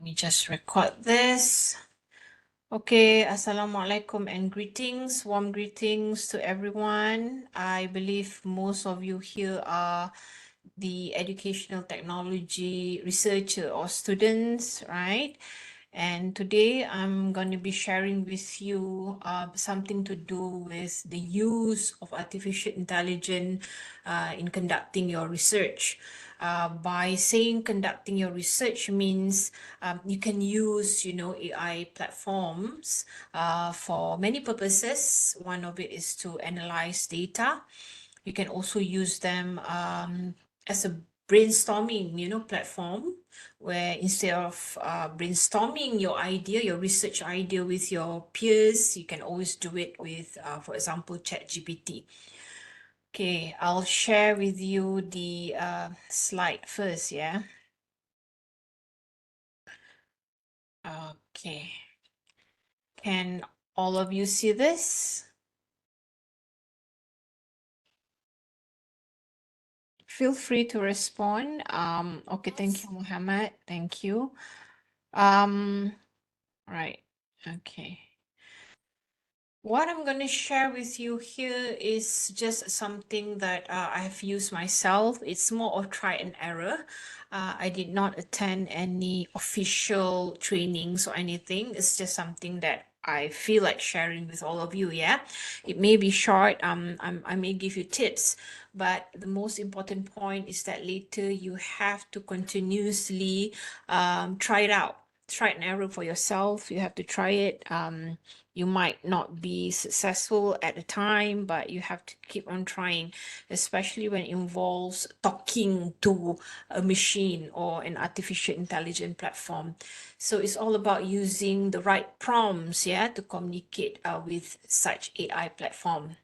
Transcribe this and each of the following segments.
Let me just record this. Okay, Assalamualaikum and greetings, warm greetings to everyone. I believe most of you here are the educational technology researcher or students, right? And today I'm going to be sharing with you something to do with the use of artificial intelligence in conducting your research. By saying conducting your research means you can use, AI platforms for many purposes. One of it is to analyze data. You can also use them as a brainstorming, platform where instead of brainstorming your idea, your research idea with your peers, you can always do it with, for example, ChatGPT. Okay, I'll share with you the slide first, yeah? Okay. Can all of you see this? Feel free to respond. Okay, thank you, Muhammad. Thank you. Right. Okay. What I'm going to share with you here is just something that I have used myself. It's more of try and error. I did not attend any official trainings or anything. It's just something that I feel like sharing with all of you. Yeah, it may be short. I may give you tips, but the most important point is that later you have to continuously try it out. Try and error for yourself. You have to try it. You might not be successful at the time, but you have to keep on trying, especially when it involves talking to a machine or an artificial intelligence platform. So it's all about using the right prompts, yeah, to communicate with such AI platform.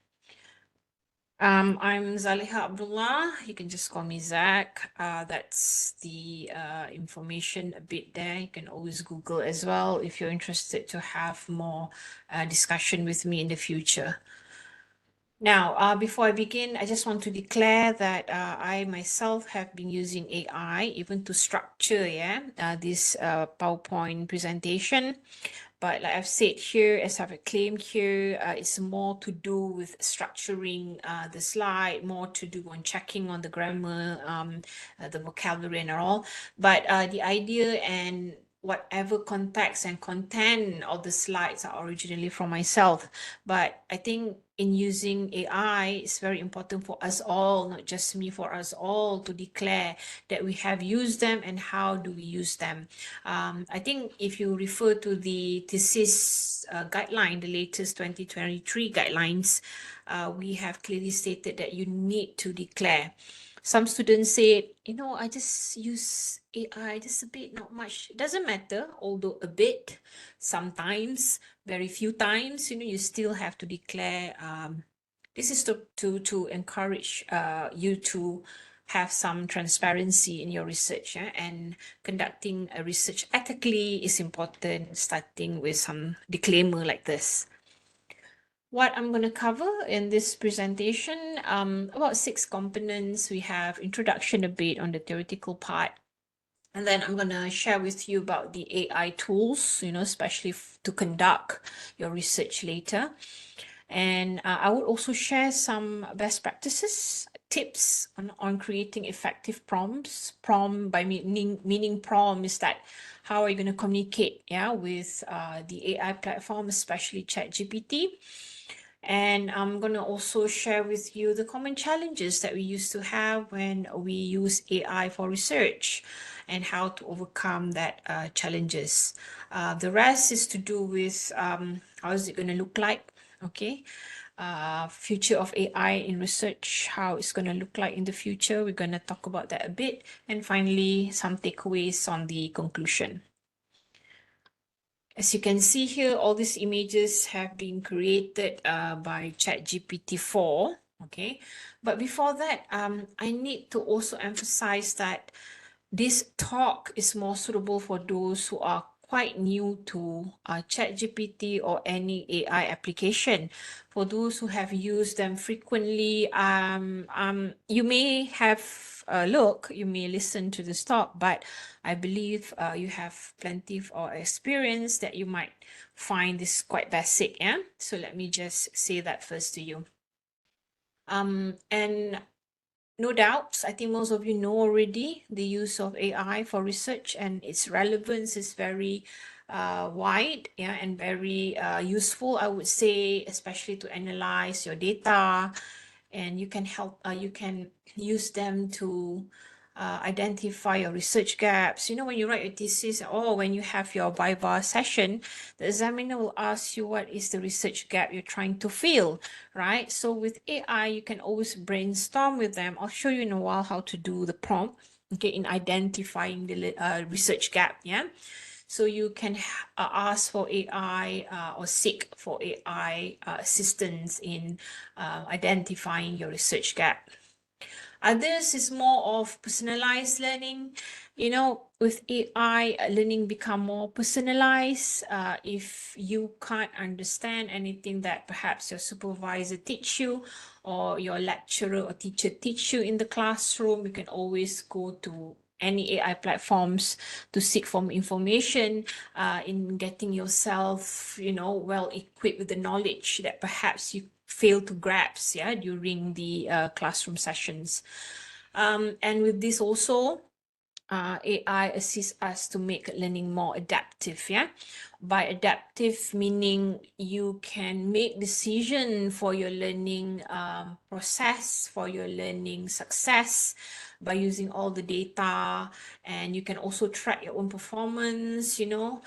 I'm Zaliha Abdullah. You can just call me Zach. That's the information a bit there. You can always Google as well if you're interested to have more discussion with me in the future. Now, before I begin, I just want to declare that I myself have been using AI even to structure, this PowerPoint presentation. But like I've said here, as I've claimed here, it's more to do with structuring the slide, more to do on checking on the grammar, the vocabulary and all. But the idea and whatever context and content of the slides are originally from myself. But I think in using AI, it's very important for us all, not just me, for us all to declare that we have used them and how do we use them. I think if you refer to the thesis guideline, the latest 2023 guidelines, we have clearly stated that you need to declare. Some students say, I just use AI just a bit, not much. It doesn't matter, although a bit, sometimes, very few times, you still have to declare. This is to encourage you to have some transparency in your research, and conducting a research ethically is important, starting with some disclaimer like this. What I'm going to cover in this presentation, about 6 components. We have introduction a bit on the theoretical part, and then I'm going to share with you about the AI tools, especially to conduct your research later. And I would also share some best practices, tips on creating effective prompts. Prompt by meaning prompt is that how are you going to communicate, with the AI platform, especially ChatGPT. And I'm going to also share with you the common challenges that we used to have when we use AI for research and how to overcome that challenges. The rest is to do with how is it going to look like, okay? Future of AI in research, how it's going to look like in the future. We're going to talk about that a bit. And finally, some takeaways on the conclusion. As you can see here, all these images have been created by ChatGPT 4. Okay, but before that, I need to also emphasize that this talk is more suitable for those who are quite new to ChatGPT or any AI application. For those who have used them frequently, you may have a look. You may listen to the stop, but I believe you have plenty of experience that you might find this quite basic. Yeah. So let me just say that first to you. And no doubts, I think most of you know already the use of AI for research, and its relevance is very wide, yeah, and very useful, I would say, especially to analyze your data, and you can use them to identify your research gaps. You know, when you write your thesis or when you have your viva session, the examiner will ask you what is the research gap you're trying to fill, right? So with AI, you can always brainstorm with them. I'll show you in a while how to do the prompt, okay, in identifying the research gap, yeah? So you can ask for AI or seek for AI assistance in identifying your research gap. Others is more of personalized learning. You know, with AI, learning become more personalized. If you can't understand anything that perhaps your supervisor teach you or your lecturer or teacher teach you in the classroom, you can always go to any AI platforms to seek for information in getting yourself, you know, well equipped with the knowledge that perhaps you fail to grasp, yeah, during the classroom sessions. And with this also, AI assists us to make learning more adaptive, yeah? By adaptive, meaning you can make decision for your learning process, for your learning success by using all the data, and you can also track your own performance, you know.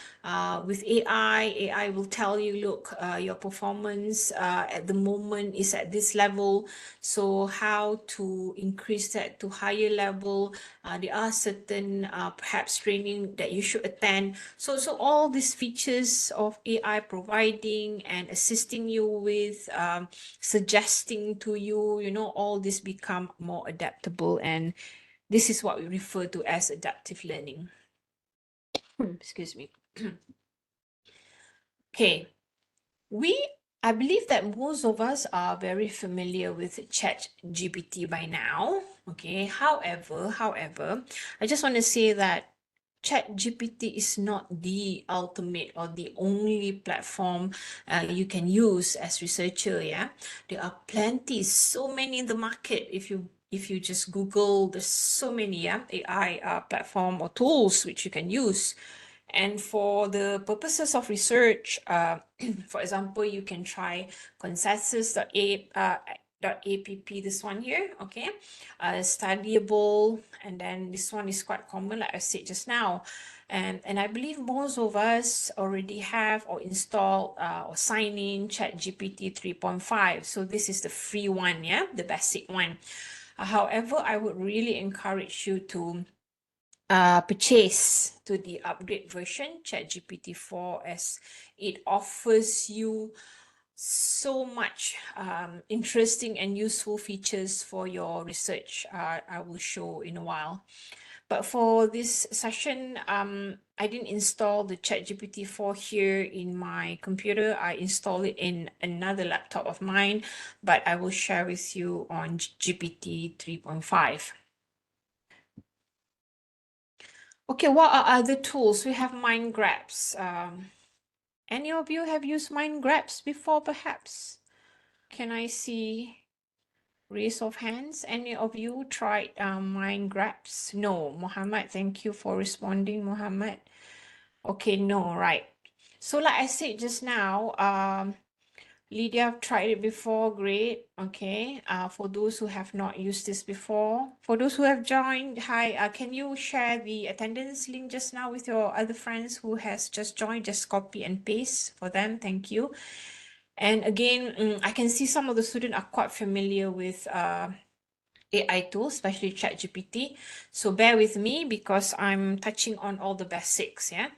With AI will tell you, look, your performance at the moment is at this level, so how to increase that to higher level. There are certain perhaps training that you should attend. So all these features of AI providing and assisting you with suggesting to you, you know, all this become more adaptable, and this is what we refer to as adaptive learning. Excuse me. Okay, I believe that most of us are very familiar with ChatGPT by now. Okay, however, I just want to say that ChatGPT is not the ultimate or the only platform you can use as researcher. Yeah, there are plenty, so many in the market. If you just Google, there's so many AI platform or tools which you can use. And for the purposes of research, for example, you can try consensus.app, this one here, okay? Studyable, and then this one is quite common, like I said just now. And I believe most of us already have or installed or sign in ChatGPT 3.5. So this is the free one, yeah, the basic one. However, I would really encourage you to purchase to the upgrade version, ChatGPT 4, as it offers you so much interesting and useful features for your research. I will show in a while. But for this session, I didn't install the ChatGPT 4 here in my computer. I installed it in another laptop of mine, but I will share with you on GPT 3.5. Okay, what are other tools? We have Mind Grabs. Any of you have used Mind Grabs before, perhaps? Can I see raise of hands? Any of you tried Mind Grabs? No, Mohammed, thank you for responding, Mohammed. Okay, no, right. So like I said just now, Lydia, I've tried it before, great. Okay, for those who have not used this before, for those who have joined, hi, can you share the attendance link just now with your other friends who has just joined? Just copy and paste for them, thank you. And again, I can see some of the students are quite familiar with AI tools, especially ChatGPT. So bear with me because I'm touching on all the basics, yeah?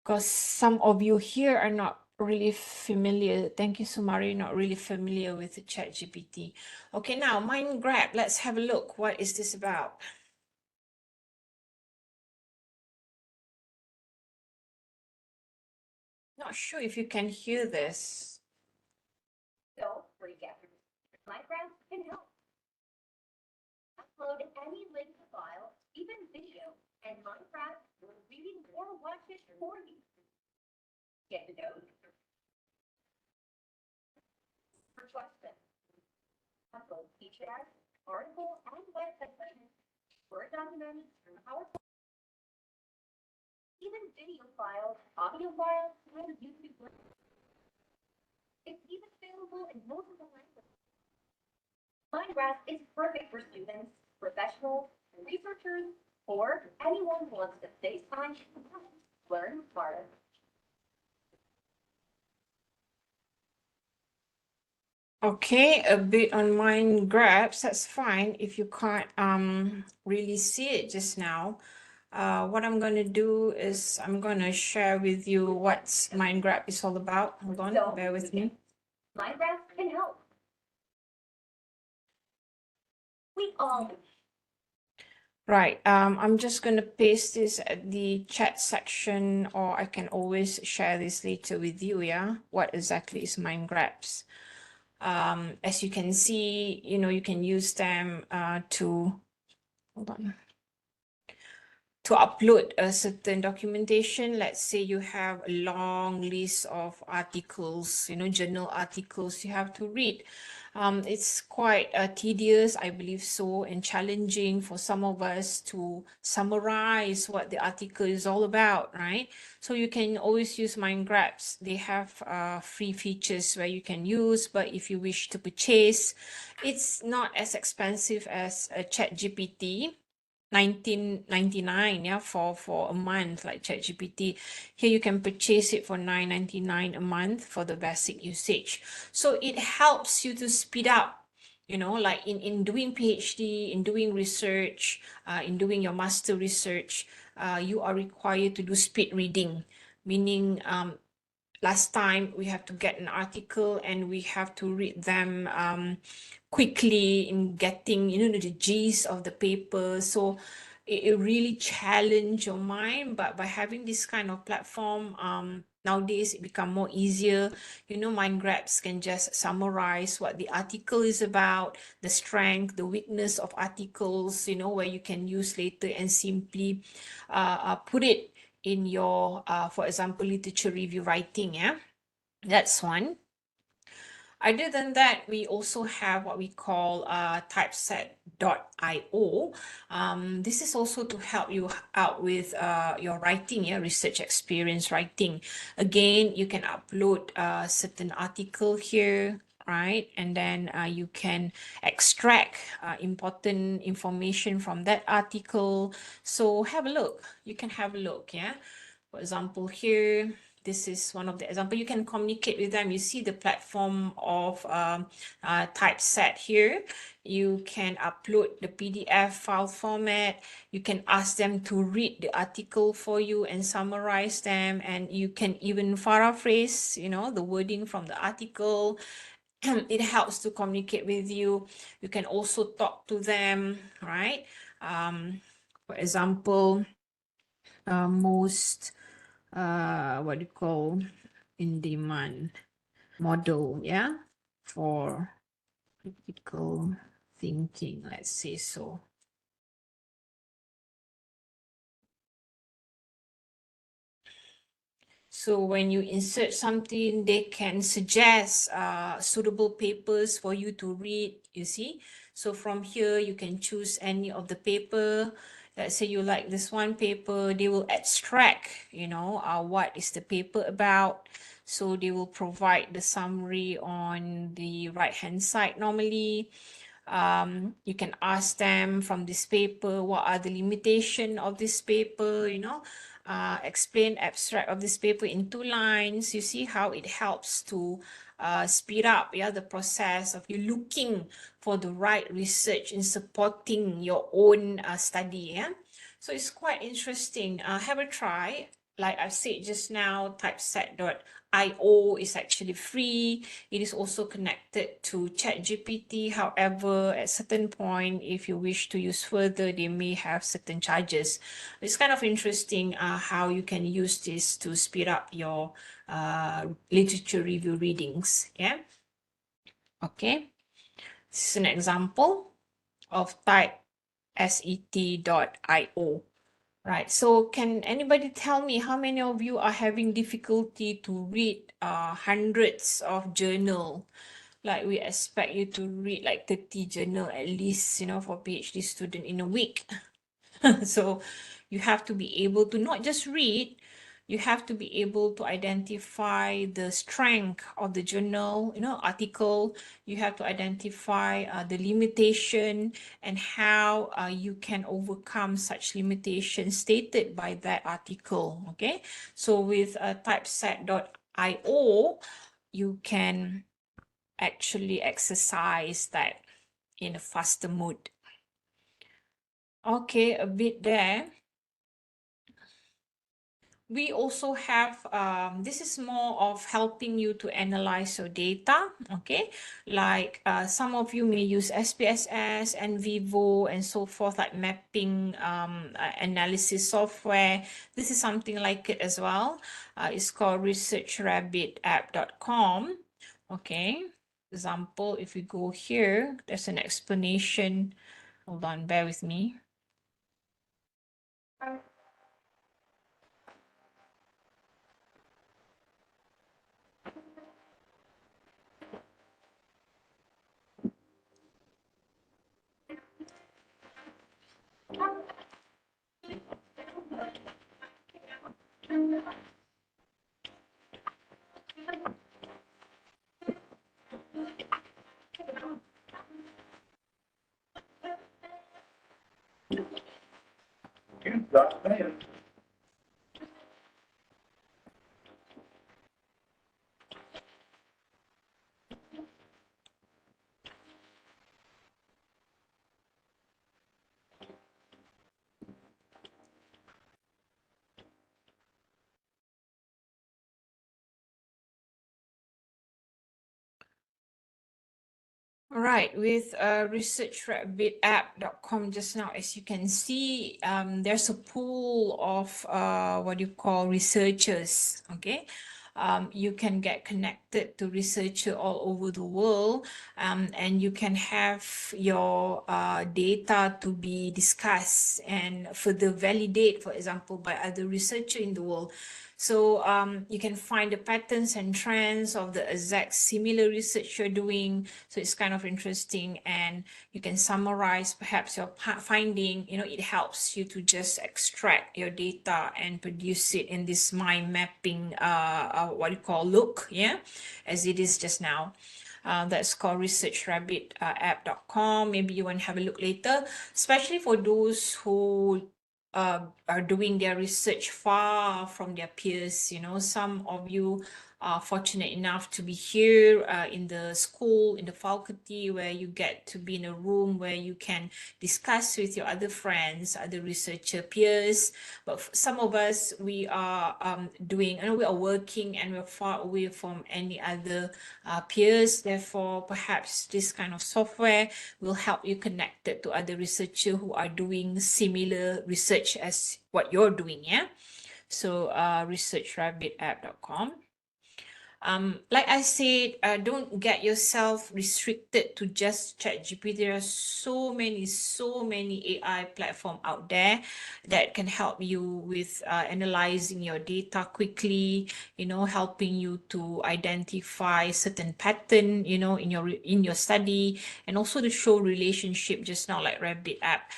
Because some of you here are not really familiar. Thank you, Sumari, not really familiar with the ChatGPT. Okay, now Mind Grab, let's have a look. What is this about? Not sure if you can hear this. So, recap. Mind Grab can help. upload any link to file, even video, and Minecraft will read it or watch it for you. Get the note? For question. Upload feature, article, and website links, Word documents, PowerPoint, even video files, audio files, and YouTube links. It's even available in multiple languages. Minecraft is perfect for students, professionals, researchers, or anyone who wants to save time and learn smarter. Okay, a bit on mind grabs, that's fine if you can't really see it just now. What I'm going to do is I'm going to share with you what mind grab is all about. Hold on, So, bear with me. Minecraft can help. We all Right, I'm just going to paste this at the chat section, or I can always share this later with you, yeah? What exactly is mind grabs? As you can see, you can use them to, hold on, to upload a certain documentation. Let's say you have a long list of articles, journal articles you have to read. It's quite tedious, I believe so, and challenging for some of us to summarize what the article is all about, right? So you can always use mind grabs. They have free features where you can use, but if you wish to purchase, it's not as expensive as a ChatGPT. 19.99, yeah, for a month, like ChatGPT. Here you can purchase it for 9.99 a month for the basic usage. So it helps you to speed up, like in doing PhD, in doing research, in doing your master research, you are required to do speed reading, meaning last time we have to get an article and we have to read them quickly in getting, the gist of the paper. So it really challenge your mind. But by having this kind of platform, nowadays it become more easier. Mind grabs can just summarize what the article is about, the strength, the weakness of articles, where you can use later and simply put it in your, for example, literature review writing, yeah? That's one. Other than that, we also have what we call typeset.io. This is also to help you out with your writing, yeah, research experience writing. Again, you can upload a certain article here, right? And then you can extract important information from that article. So have a look. You can have a look, yeah? For example, here, this is one of the example. You can communicate with them. You see the platform of Typeset here. You can upload the PDF file format. You can ask them to read the article for you and summarize them. And you can even paraphrase, the wording from the article. It helps to communicate with you. You can also talk to them, right? For example, most what do you call in demand model, yeah, for critical thinking, let's say so. So when you insert something, they can suggest suitable papers for you to read, you see. So from here, you can choose any of the paper. Let's say you like this one paper, they will extract, what is the paper about. So they will provide the summary on the right-hand side normally. You can ask them from this paper, what are the limitation of this paper, explain abstract of this paper in 2 lines. You see how it helps to speed up, yeah, the process of you looking for the right research in supporting your own study, yeah. So it's quite interesting. Have a try. Like I said just now, typeset.io is actually free. It is also connected to ChatGPT. However, at certain point, if you wish to use further, they may have certain charges. It's kind of interesting how you can use this to speed up your literature review readings. Yeah. Okay. This is an example of type set.io. Right. So can anybody tell me how many of you are having difficulty to read hundreds of journal? Like we expect you to read like 30 journal at least, for PhD student in a week. So you have to be able to not just read, you have to be able to identify the strength of the journal, article. You have to identify the limitation and how you can overcome such limitations stated by that article. Okay, so with typeset.io, you can actually exercise that in a faster mode. Okay, a bit there. We also have, this is more of helping you to analyze your data, okay? Like some of you may use SPSS and Vivo and so forth, like mapping analysis software. This is something like it as well. It's called researchrabbitapp.com, okay? Example, if we go here, there's an explanation. Hold on, bear with me. All right, with researchrabbitapp.com just now, as you can see, there's a pool of what you call researchers, okay? You can get connected to researchers all over the world, and you can have your data to be discussed and further validate, for example, by other researchers in the world. So you can find the patterns and trends of the exact similar research you're doing. So it's kind of interesting, and you can summarize perhaps your finding. It helps you to just extract your data and produce it in this mind mapping, what you call look, yeah, as it is just now. That's called researchrabbitapp.com. Maybe you want to have a look later, especially for those who are doing their research far from their peers. Some of you are fortunate enough to be here in the school, in the faculty, where you get to be in a room where you can discuss with your other friends, other researcher peers. But some of us, we are we are working and we're far away from any other peers. Therefore, perhaps this kind of software will help you connected to other researchers who are doing similar research as what you're doing, yeah? So researchrabbitapp.com. Like I said, don't get yourself restricted to just ChatGPT. There are so many AI platform out there that can help you with analyzing your data quickly, helping you to identify certain pattern, in your study, and also to show relationship, just not like Rabbit app.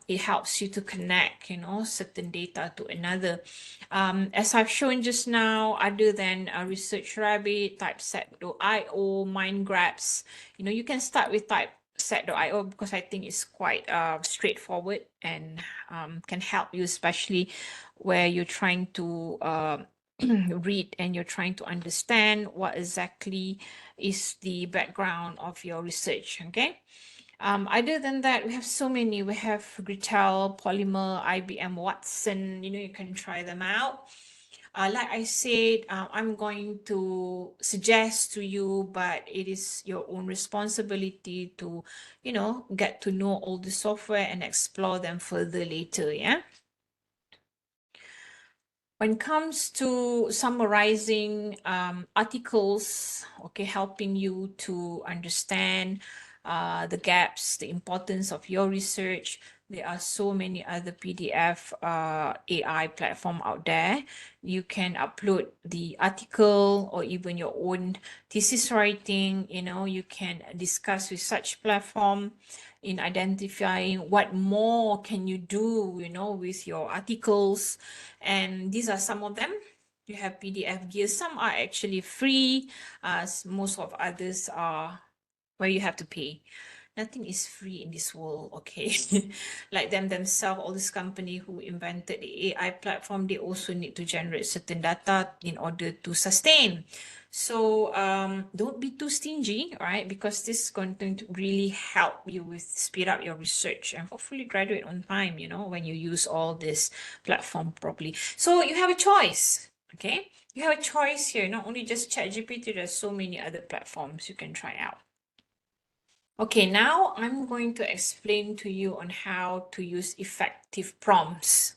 It helps you to connect, certain data to another. As I've shown just now, other than Research Rabbit, Typeset.io, MindGrabs, you can start with Typeset.io because I think it's quite straightforward and can help you, especially where you're trying to read and you're trying to understand what exactly is the background of your research, okay? Other than that, we have so many. We have Grittel, Polymer, IBM Watson. You can try them out. Like I said, I'm going to suggest to you, but it is your own responsibility to, get to know all the software and explore them further later, yeah? When it comes to summarizing articles, okay, helping you to understand the gaps, the importance of your research. There are so many other PDF AI platform out there. You can upload the article or even your own thesis writing. You can discuss with such platform in identifying what more can you do, with your articles. And these are some of them. You have PDF gear. Some are actually free, as most of others are where you have to pay. Nothing is free in this world, okay? Like themselves, all this company who invented the AI platform, they also need to generate certain data in order to sustain. So don't be too stingy, right? Because this is going to really help you with speed up your research and hopefully graduate on time, when you use all this platform properly. So you have a choice, okay? You have a choice here, not only just ChatGPT, there's so many other platforms you can try out. Okay, now I'm going to explain to you on how to use effective prompts.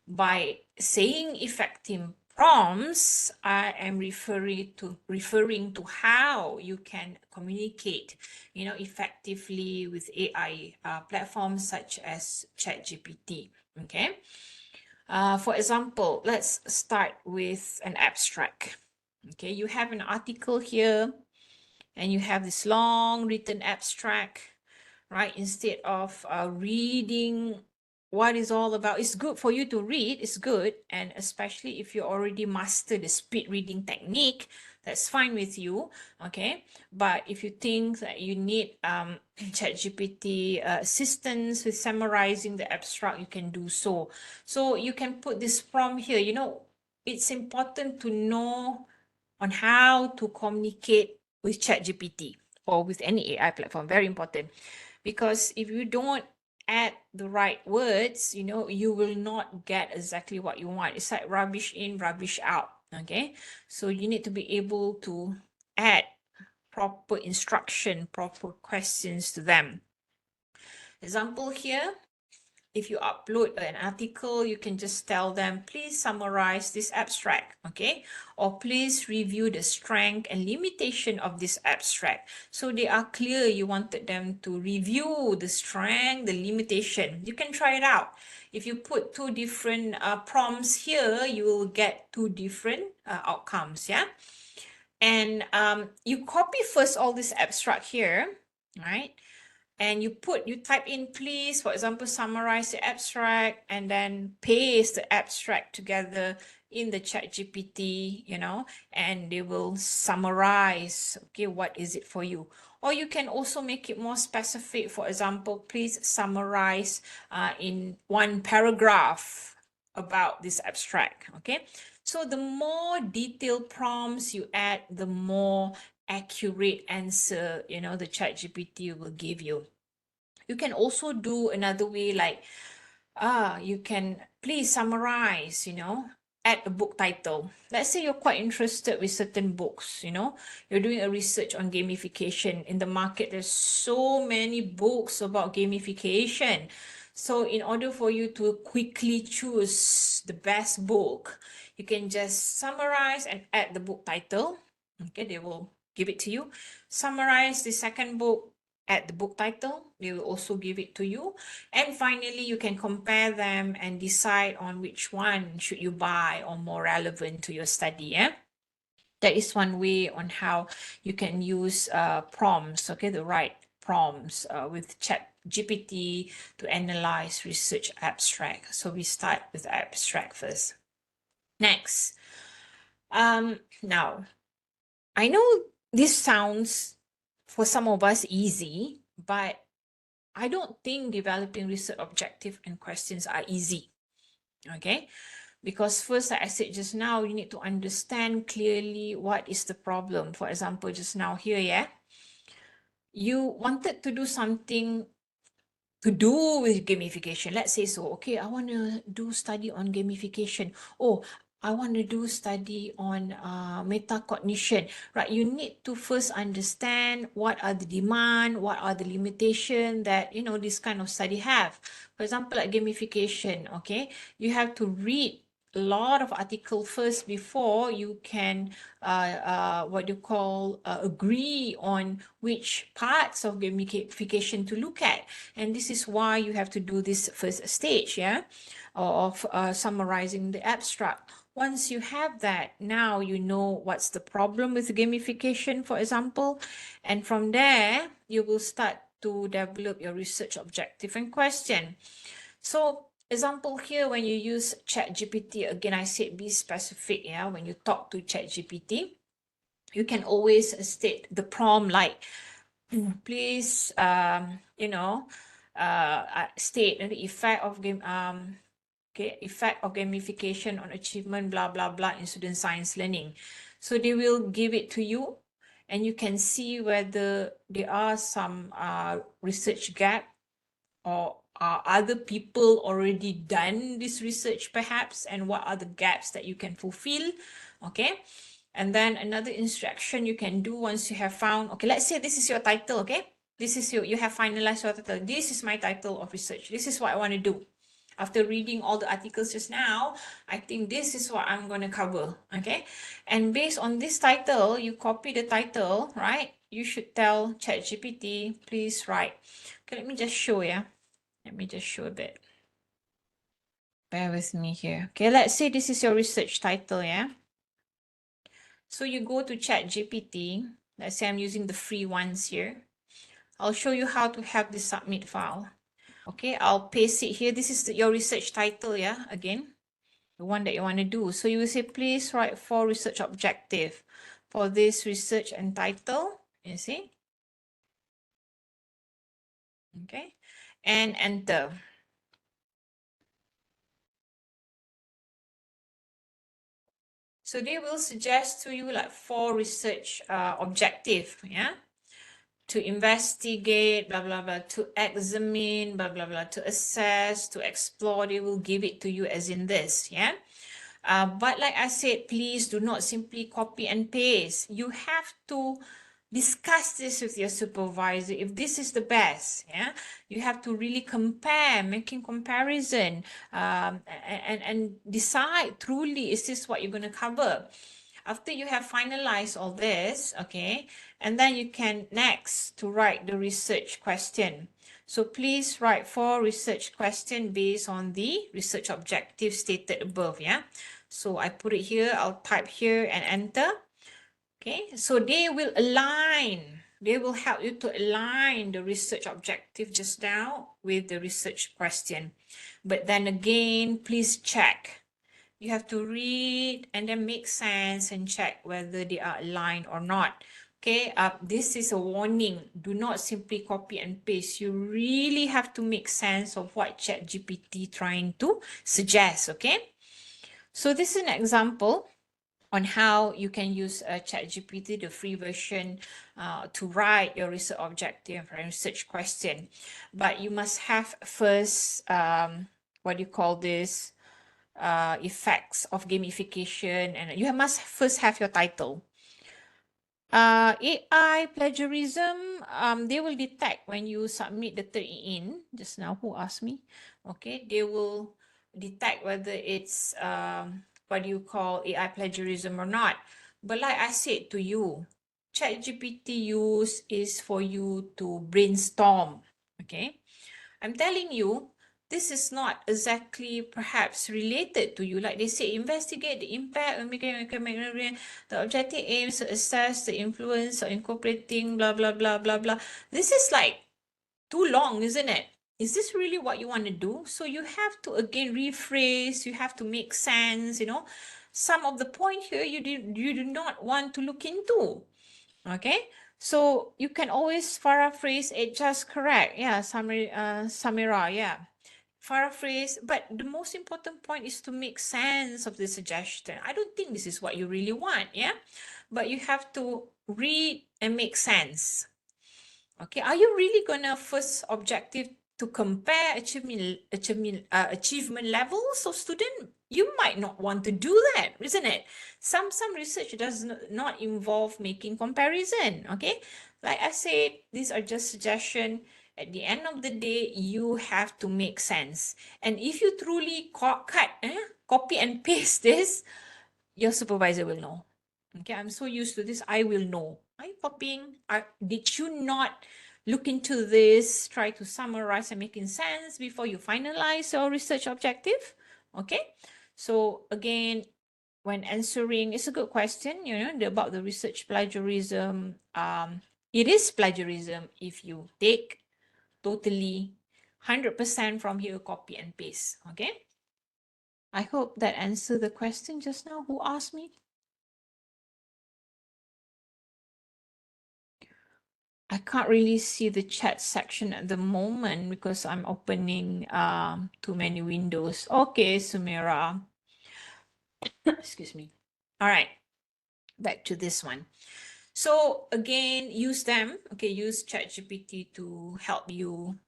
By saying effective prompts, I am referring to how you can communicate, effectively with AI platforms such as ChatGPT. Okay. For example, let's start with an abstract. Okay, you have an article here and you have this long written abstract, right? Instead of reading what it's all about. It's good for you to read, it's good. And especially if you already mastered the speed reading technique, that's fine with you, okay? But if you think that you need ChatGPT assistance with summarizing the abstract, you can do so. So you can put this prompt here. It's important to know on how to communicate with ChatGPT or with any AI platform. Very important. Because if you don't add the right words, you will not get exactly what you want. It's like rubbish in, rubbish out. Okay. So you need to be able to add proper instruction, proper questions to them. Example here. If you upload an article, you can just tell them, please summarize this abstract, okay? Or please review the strength and limitation of this abstract. So they are clear you wanted them to review the strength, the limitation. You can try it out. If you put two different prompts here, you will get two different outcomes, yeah? And you copy first all this abstract here, right? And you type in, please, for example, summarize the abstract, and then paste the abstract together in the ChatGPT, and they will summarize, okay, what is it for you? Or you can also make it more specific. For example, please summarize in one paragraph about this abstract, okay? So the more detailed prompts you add, the more accurate answer, the ChatGPT will give you. You can also do another way, like, you can please summarize, add a book title. Let's say you're quite interested with certain books, you're doing a research on gamification. In the market, there's so many books about gamification. So in order for you to quickly choose the best book, you can just summarize and add the book title. Okay, they will give it to you. Summarize the second book, add the book title. They will also give it to you. And finally, you can compare them and decide on which one should you buy or more relevant to your study. That is one way on how you can use prompts, okay, the right prompts with ChatGPT to analyze research abstract. So we start with abstract first. Next, now, I know this sounds for some of us easy, but I don't think developing research objective and questions are easy, okay? Because first, like I said just now, you need to understand clearly what is the problem. For example, just now here, yeah? You wanted to do something to do with gamification. Let's say so, okay, I want to do study on gamification. Oh, I want to do study on metacognition, right? You need to first understand what are the demand, what are the limitation that, this kind of study have. For example, like gamification, okay? You have to read a lot of article first before you can agree on which parts of gamification to look at. And this is why you have to do this first stage, yeah, of summarizing the abstract. Once you have that, now you know what's the problem with gamification, for example, and from there you will start to develop your research objective and question. So example here, when you use ChatGPT, again, I said be specific, yeah, when you talk to ChatGPT, you can always state the prompt like, please, state the effect of effect of gamification on achievement, blah, blah, blah, in student science learning. So they will give it to you, and you can see whether there are some research gap, or are other people already done this research perhaps, and what are the gaps that you can fulfill, okay? And then another instruction you can do once you have found, okay, let's say this is your title, okay? This is you have finalized your title. This is my title of research. This is what I want to do. After reading all the articles just now, I think this is what I'm going to cover, okay? And based on this title, you copy the title, right? You should tell ChatGPT, please write. Okay, let me just show you. Let me just show a bit. Bear with me here. Okay, let's say this is your research title, yeah? So you go to ChatGPT. Let's say I'm using the free ones here. I'll show you how to have the submit file. Okay, I'll paste it here. This is your research title, yeah? Again, the one that you want to do. So you will say, please write for research objective for this research and title, you see? Okay, and enter. So they will suggest to you like 4 research objective, yeah? To investigate, blah, blah, blah, to examine, blah, blah, blah, to assess, to explore. They will give it to you as in this, yeah? But like I said, please do not simply copy and paste. You have to discuss this with your supervisor if this is the best, yeah? You have to really compare, making comparison, and decide truly, is this what you're going to cover? After you have finalized all this, okay, and then you can next to write the research question. So please write 4 research question based on the research objective stated above, yeah? So I put it here, I'll type here and enter. Okay, so they will align. They will help you to align the research objective just now with the research question. But then again, please check. You have to read and then make sense and check whether they are aligned or not. Okay, this is a warning. Do not simply copy and paste. You really have to make sense of what ChatGPT trying to suggest, okay? So this is an example on how you can use ChatGPT, the free version, to write your research objective and research question. But you must have first, what do you call this? Effects of gamification, and you must first have your title. AI plagiarism, they will detect when you submit the 3 in. Just now, who asked me? Okay, they will detect whether it's what do you call AI plagiarism or not. But like I said to you, ChatGPT use is for you to brainstorm. Okay, I'm telling you, this is not exactly perhaps related to you. Like they say, investigate the impact of the objective aims to assess the influence of incorporating blah, blah, blah, blah, blah. This is like too long, isn't it? Is this really what you want to do? So you have to again rephrase, you have to make sense, you know. Some of the point here you do not want to look into. Okay, so you can always paraphrase it just correct. Yeah, Samira, yeah. Paraphrase, but the most important point is to make sense of the suggestion. I don't think this is what you really want, yeah? But you have to read and make sense. Okay, are you really gonna first objective to compare achievement levels of student? You might not want to do that, isn't it? Some research does not involve making comparison. Okay, like I said, these are just suggestion, At the end of the day, you have to make sense. And if you truly copy and paste this, your supervisor will know. Okay, I'm so used to this, I will know. Are you copying? Did you not look into this, try to summarize and making sense before you finalize your research objective? Okay, so again, when answering, it's a good question, about the research plagiarism. It is plagiarism if you take totally 100% from here, copy and paste. Okay, I hope that answered the question just now. Who asked me? I can't really see the chat section at the moment because I'm opening too many windows. Okay, Sumira. Excuse me. All right, back to this one. So again, use them. Okay, use ChatGPT to help you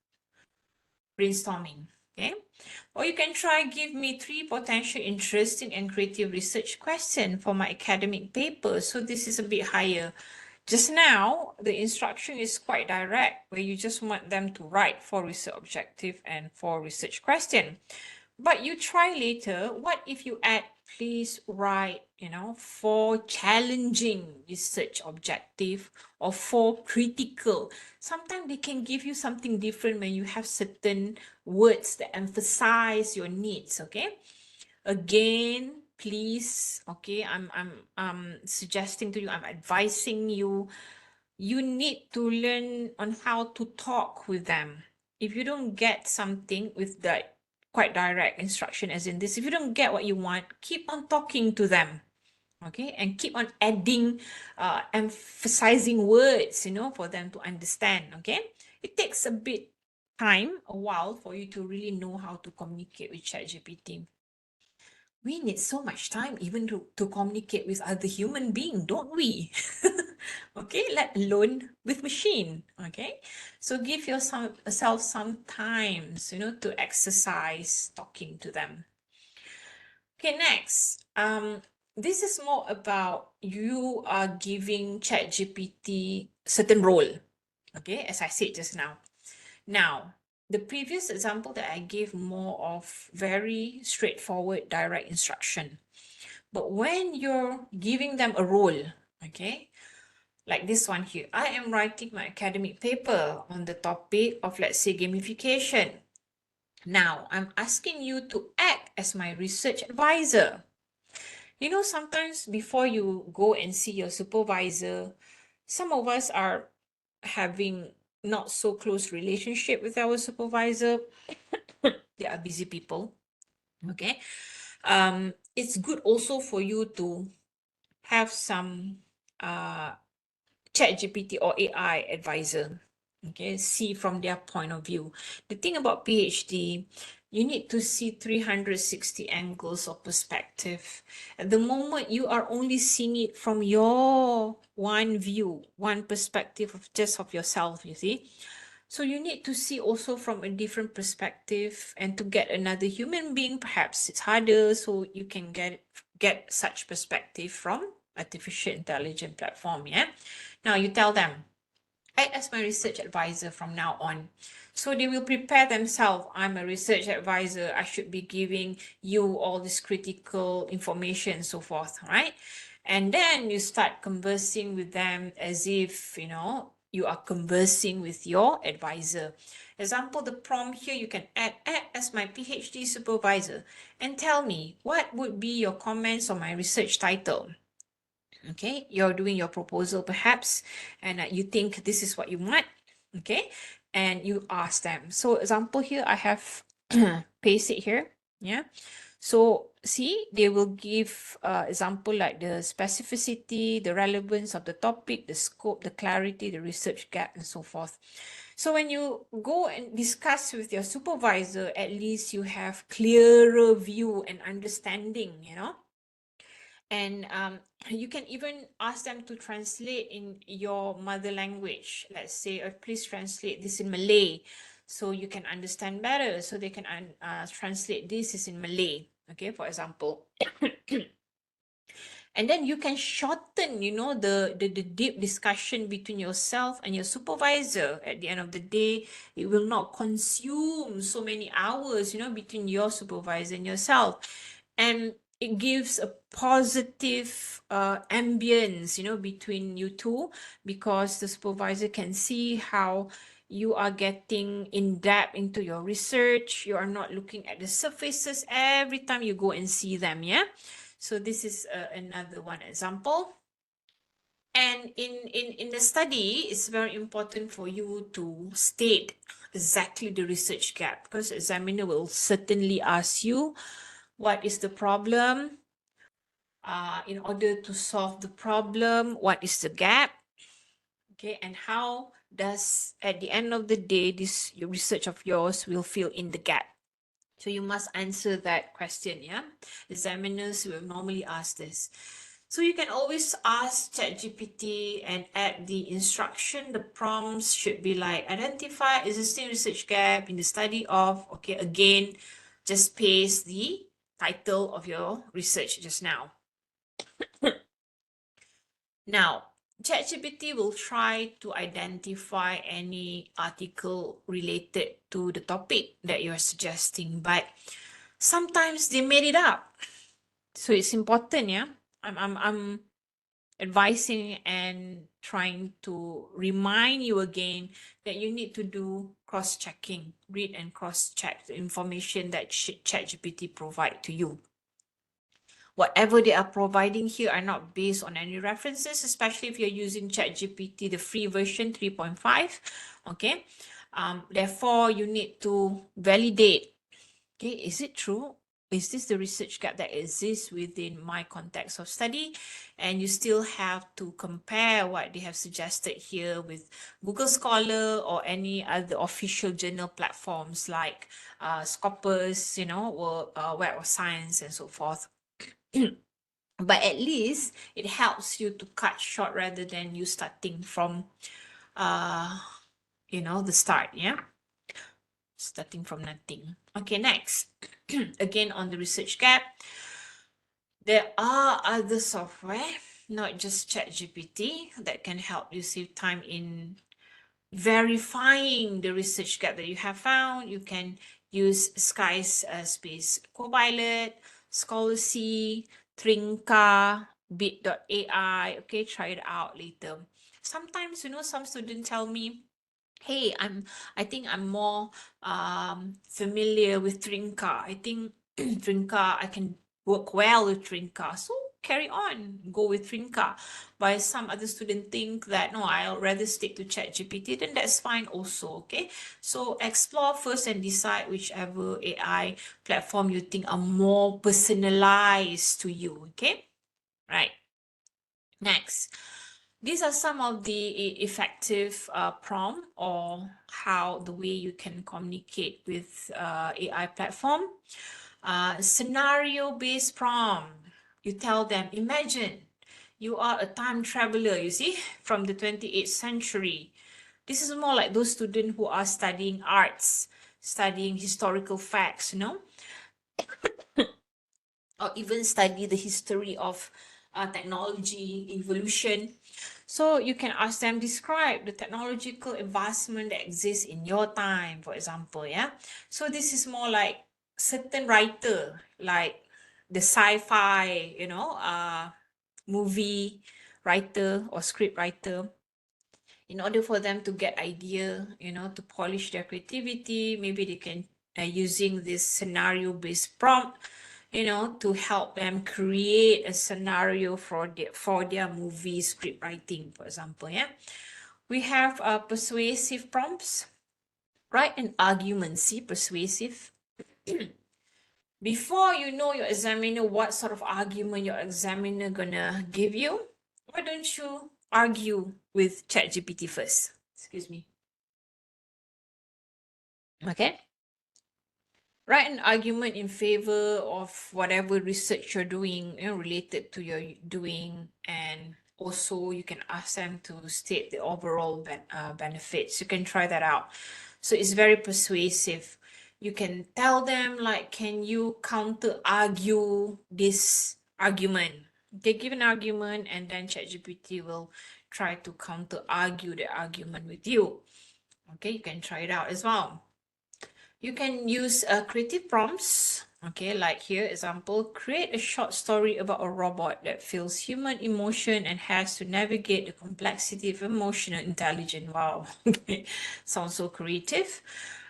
brainstorming. Okay, or you can try give me 3 potential interesting and creative research questions for my academic paper. So this is a bit higher. Just now, the instruction is quite direct, where you just want them to write 4 research objective and 4 research question. But you try later, what if you add, please write, 4 challenging research objective or 4 critical. Sometimes they can give you something different when you have certain words that emphasize your needs, okay? Again, please, okay, I'm suggesting to you, I'm advising you, you need to learn on how to talk with them. If you don't get something with that quite direct instruction as in this, if you don't get what you want, keep on talking to them, okay, and keep on adding emphasizing words, for them to understand. Okay, it takes a bit time, a while, for you to really know how to communicate with ChatGPT. We need so much time even to communicate with other human being, don't we? Okay, let alone with machine. Okay, so give yourself some times, to exercise talking to them. Okay, next, this is more about you are giving ChatGPT certain role. Okay, as I said just now. Now, the previous example that I gave more of very straightforward, direct instruction. But when you're giving them a role, okay, like this one here, I am writing my academic paper on the topic of, let's say, gamification. Now, I'm asking you to act as my research advisor. Sometimes before you go and see your supervisor, some of us are having not so close relationship with our supervisor. They are busy people. Okay. It's good also for you to have some ChatGPT or AI advisor. Okay, see from their point of view. The thing about PhD, you need to see 360 angles of perspective. At the moment, you are only seeing it from your one view, one perspective of just of yourself, you see. So you need to see also from a different perspective, and to get another human being, perhaps it's harder, so you can get such perspective from artificial intelligence platform, yeah? Now you tell them, I as my research advisor from now on. So they will prepare themselves. I'm a research advisor. I should be giving you all this critical information, so forth, right? And then you start conversing with them as if, you are conversing with your advisor. Example, the prompt here, you can add as my PhD supervisor and tell me what would be your comments on my research title. Okay, you're doing your proposal perhaps, and you think this is what you want, okay, and you ask them. So example here, I have paste it here, yeah. So see, they will give example like the specificity, the relevance of the topic, the scope, the clarity, the research gap, and so forth. So when you go and discuss with your supervisor, at least you have clearer view and understanding, and you can even ask them to translate in your mother language. Let's say, please translate this in Malay so you can understand better. So they can translate this is in Malay, okay, for example. And then you can shorten, the deep discussion between yourself and your supervisor. At the end of the day, it will not consume so many hours, between your supervisor and yourself. And it gives a positive ambience, between you two, because the supervisor can see how you are getting in depth into your research. You are not looking at the surfaces every time you go and see them, yeah? So this is another one example. And in the study, it's very important for you to state exactly the research gap, because examiner will certainly ask you what is the problem. In order to solve the problem, what is the gap? Okay, and how does, at the end of the day, this research of yours will fill in the gap? So you must answer that question, yeah? Examiners will normally ask this. So you can always ask ChatGPT and add the instruction. The prompts should be like, identify existing research gap in the study of, okay, again, just paste the title of your research just now. Now, ChatGPT will try to identify any article related to the topic that you're suggesting, but sometimes they made it up. So it's important, yeah. I'm advising and trying to remind you again that you need to do cross-checking, read and cross-check the information that ChatGPT provide to you. Whatever they are providing here are not based on any references, especially if you're using ChatGPT, the free version 3.5. Okay. Therefore, you need to validate. Okay, is it true? Is this the research gap that exists within my context of study? And you still have to compare what they have suggested here with Google Scholar or any other official journal platforms like Scopus, or Web of Science and so forth. But at least it helps you to cut short rather than you starting from the start, yeah, starting from nothing. Okay, next. Again, on the research gap, there are other software, not just ChatGPT, that can help you save time in verifying the research gap that you have found. You can use Skyspace Copilot, Scholasty, Trinka, Bit.ai. Okay, try it out later. Sometimes, some students tell me, hey, I think I'm more familiar with Trinka. I think Trinka, I can work well with Trinka. So carry on, go with Trinka. But some other student think that, no, I'll rather stick to ChatGPT, then that's fine also, okay? So explore first and decide whichever AI platform you think are more personalized to you, okay? Right. Next. These are some of the effective prompt, or how the way you can communicate with AI platform. Scenario-based prompt. You tell them, imagine you are a time traveler, you see, from the 28th century. This is more like those students who are studying arts, studying historical facts, or even study the history of technology evolution. So you can ask them, describe the technological advancement that exists in your time, for example, yeah? So this is more like certain writer, like the sci-fi, movie writer or script writer. In order for them to get idea, to polish their creativity, maybe they can using this scenario-based prompt, to help them create a scenario for their movie script writing, for example, yeah. We have persuasive prompts, write an argument, see, persuasive. Before you know your examiner what sort of argument your examiner gonna give you, why don't you argue with ChatGPT first? Excuse me. Okay. Write an argument in favor of whatever research you're doing, related to your doing, and also you can ask them to state the overall benefits. You can try that out. So it's very persuasive. You can tell them like, can you counter argue this argument? Okay, give an argument and then ChatGPT will try to counter argue the argument with you. Okay, you can try it out as well. You can use creative prompts. Okay, like here, example, create a short story about a robot that feels human emotion and has to navigate the complexity of emotional intelligence. Wow, okay, sounds so creative.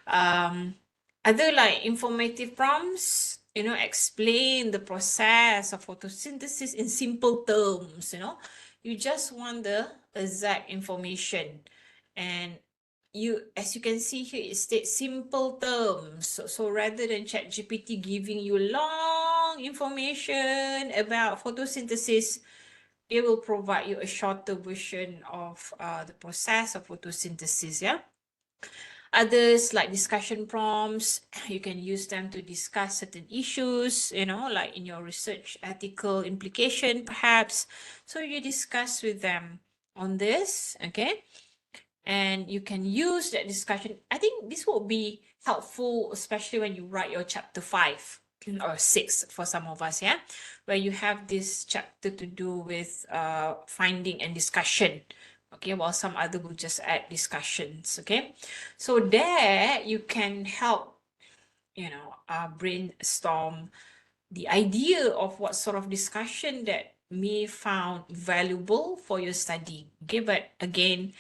Other like informative prompts, explain the process of photosynthesis in simple terms, you just want the exact information. And as you can see here, it states simple terms. So rather than ChatGPT giving you long information about photosynthesis, it will provide you a shorter version of the process of photosynthesis. Yeah. Others like discussion prompts, you can use them to discuss certain issues, like in your research ethical implication, perhaps. So you discuss with them on this, okay? And you can use that discussion. I think this will be helpful, especially when you write your chapter 5 or 6 for some of us, yeah, where you have this chapter to do with finding and discussion. Okay, while some other will just add discussions. Okay, so there you can help, brainstorm the idea of what sort of discussion that may found valuable for your study. Okay, but again,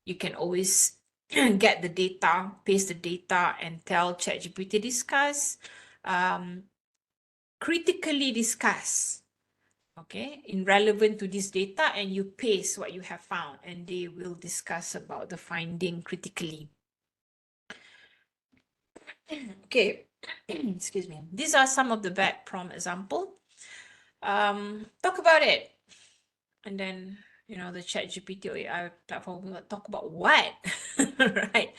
you can always get the data, paste the data, and tell ChatGPT discuss, critically discuss, okay, in relevant to this data, and you paste what you have found, and they will discuss about the finding critically. Okay, excuse me. These are some of the bad prompt example. Talk about it, and then the ChatGPT or AI platform will talk about what, right?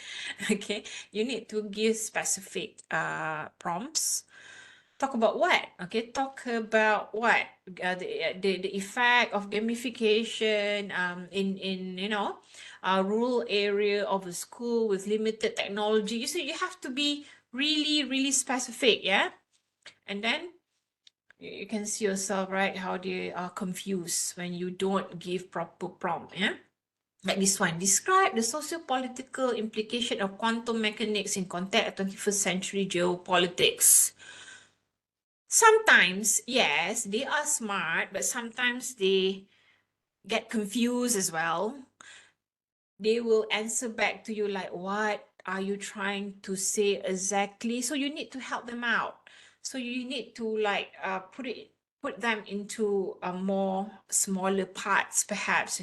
Okay, you need to give specific prompts. Talk about what? Okay, talk about what the effect of gamification in a rural area of a school with limited technology. You see, you have to be really specific, yeah. And then you can see yourself, right, how they are confused when you don't give proper prompt, yeah. Like this one, describe the socio-political implication of quantum mechanics in context of 21st century geopolitics. Sometimes, yes, they are smart, but sometimes they get confused as well. They will answer back to you like, what are you trying to say exactly? So you need to help them out. So you need to like put them into a more smaller parts, perhaps,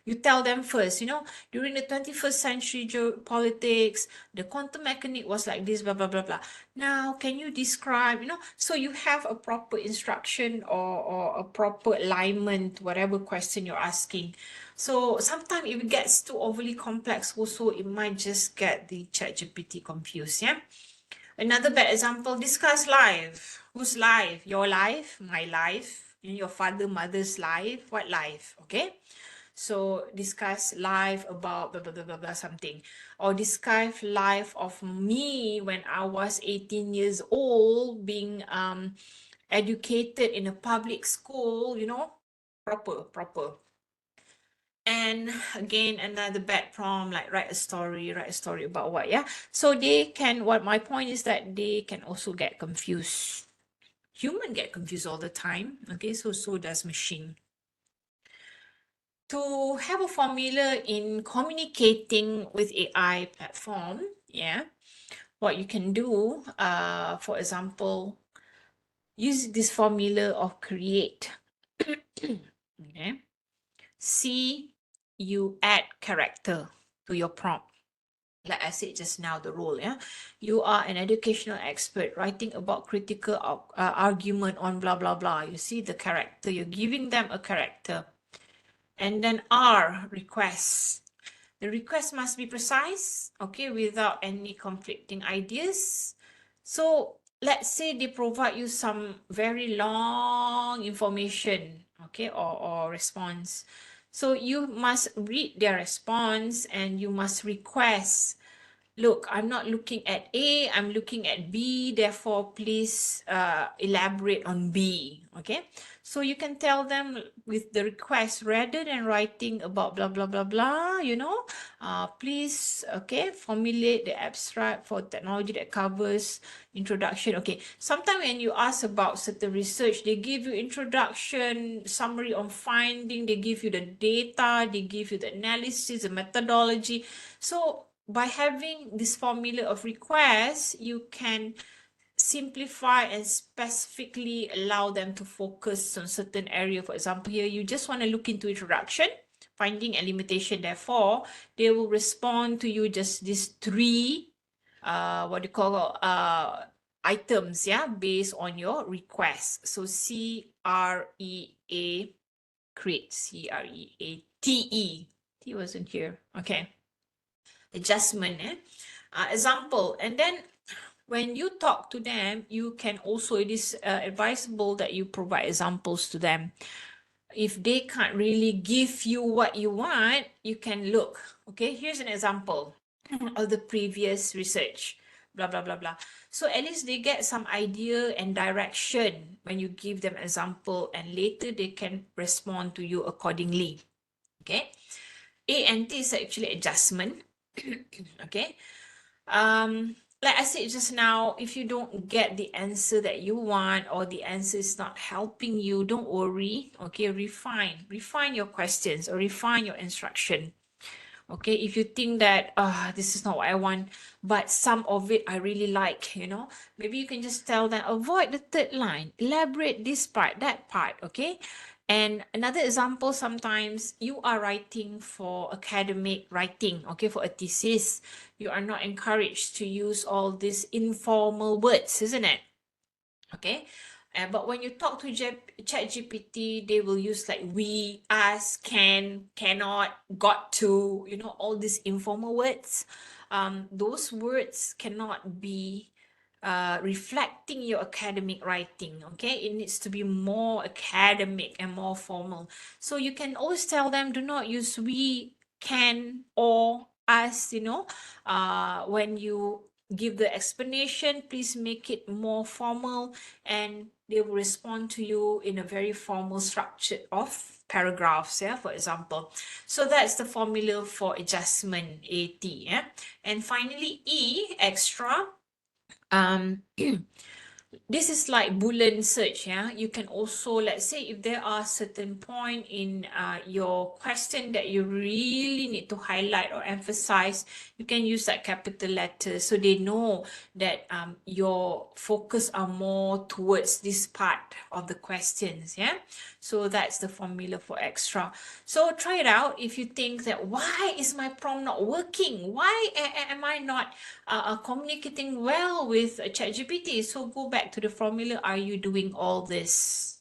You tell them first, during the 21st century geopolitics, the quantum mechanic was like this, blah, blah, blah, blah. Now, can you describe, so you have a proper instruction or a proper alignment, whatever question you're asking. So sometimes if it gets too overly complex also, it might just get the ChatGPT confused, yeah? Another bad example, discuss life. Whose life? Your life, my life, your father, mother's life, what life, okay? So discuss life about blah, blah, blah, blah, blah, something. Or discuss life of me when I was 18 years old, being educated in a public school, proper. And again, another bad prompt, like write a story about what, yeah? So what my point is that they can also get confused. Human get confused all the time, okay? So does machine. To have a formula in communicating with AI platform, yeah, what you can do, for example, use this formula of create. Okay. C, you add character to your prompt. Like I said just now, the role, yeah. You are an educational expert writing about critical argument on blah, blah, blah. You see the character, you're giving them a character. And then R, request. The request must be precise, okay, without any conflicting ideas. So let's say they provide you some very long information, okay, or response. So you must read their response and you must request look, I'm not looking at A, I'm looking at B, therefore please elaborate on B, okay? So you can tell them with the request rather than writing about blah, blah, blah, blah, you know, please, okay, formulate the abstract for technology that covers introduction. Okay, sometimes when you ask about certain research, they give you introduction, summary on finding, they give you the data, they give you the analysis, the methodology. So by having this formula of requests, you can simplify and specifically allow them to focus on certain area. For example, here you just want to look into introduction, finding and limitation. Therefore, they will respond to you just these three what do you call items, yeah, based on your request. So CREA create, CREATE. T wasn't here. Okay. Adjustment, example, and then when you talk to them, you can also, it is advisable that you provide examples to them. If they can't really give you what you want, you can look, okay, here's an example of the previous research, blah, blah, blah, blah. So at least they get some idea and direction when you give them example, and later they can respond to you accordingly, okay? A and T is actually adjustment, okay? Like I said just now, if you don't get the answer that you want, or the answer is not helping you, don't worry, okay? Refine your questions, or refine your instruction. Okay, if you think that this is not what I want, but some of it I really like, you know, maybe you can just tell them, avoid the third line, elaborate this part, that part, okay? And another example, sometimes you are writing for academic writing, okay, for a thesis, you are not encouraged to use all these informal words, isn't it? Okay, but when you talk to ChatGPT, they will use like we, us, can, cannot, got to, you know, all these informal words. Those words cannot be reflecting your academic writing, okay? It needs to be more academic and more formal. So you can always tell them, do not use we, can, or us, you know, when you give the explanation, please make it more formal, and they will respond to you in a very formal structure of paragraphs, yeah, for example. So that's the formula for adjustment, AT, yeah. And finally, E, extra. This is like Boolean search, yeah. You can also, let's say if there are certain point in your question that you really need to highlight or emphasize, you can use that capital letters, so they know that your focus are more towards this part of the questions, yeah. So that's the formula for extra. So try it out. If you think that, why is my prompt not working? Why am I not communicating well with ChatGPT? So go back to the formula. Are you doing all this?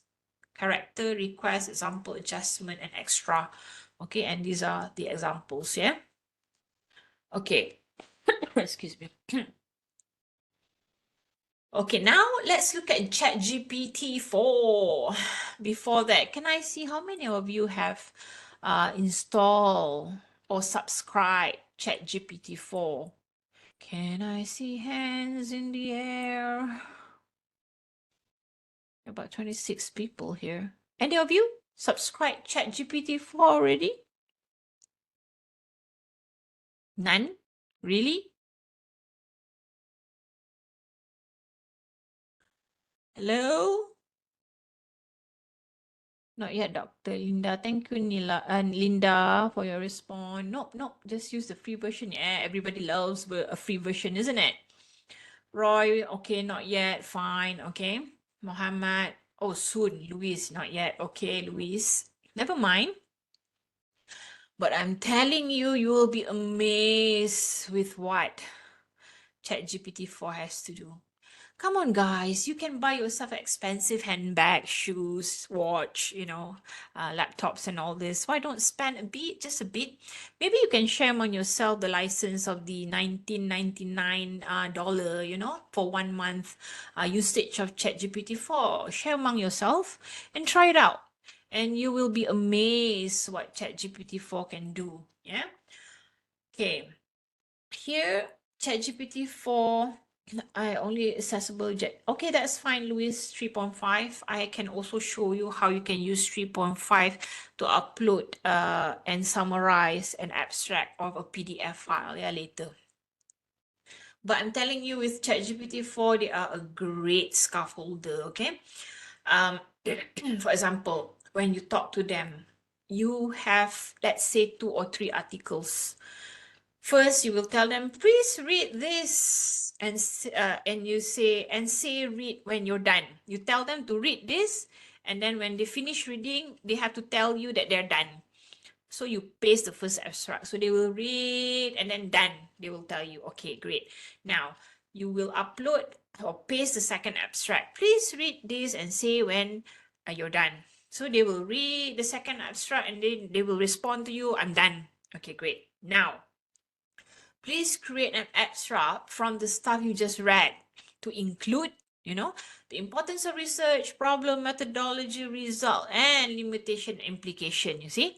Character, request, example, adjustment, and extra. Okay, and these are the examples, yeah? Okay, excuse me. Okay, now let's look at ChatGPT 4. Before that, can I see how many of you have installed or subscribed ChatGPT 4? Can I see hands in the air? About 26 people here. Any of you subscribe ChatGPT 4 already? None? Really? Hello? Not yet, Dr. Linda. Thank you, Nila and Linda, for your response. Nope, nope. Just use the free version. Yeah, everybody loves a free version, isn't it? Roy, okay, not yet. Fine, okay. Mohammed, oh, soon. Luis, not yet. Okay, Luis. Never mind. But I'm telling you, you will be amazed with what ChatGPT 4 has to do. Come on, guys, you can buy yourself expensive handbag, shoes, watch, you know, laptops and all this. Why don't spend a bit, just a bit? Maybe you can share among yourself the license of the $19.99, you know, for 1 month usage of ChatGPT 4. Share among yourself and try it out. And you will be amazed what ChatGPT 4 can do. Yeah. Okay. Here ChatGPT 4, I only accessible. Okay, that's fine, Luis. 3.5. I can also show you how you can use 3.5 to upload and summarize an abstract of a PDF file, yeah, later. But I'm telling you, with ChatGPT 4, they are a great scaffolder, okay? For example, when you talk to them, you have, let's say, 2 or 3 articles. First, you will tell them, please read this, and you say, and say read when you're done. You tell them to read this, and then when they finish reading, they have to tell you that they're done. So you paste the first abstract. So they will read and then done. They will tell you, okay, great. Now you will upload or paste the second abstract. Please read this and say when you're done. So they will read the second abstract and then they will respond to you, I'm done. Okay, great. Now, please create an abstract from the stuff you just read to include, the importance of research, problem, methodology, result, and limitation implication, you see?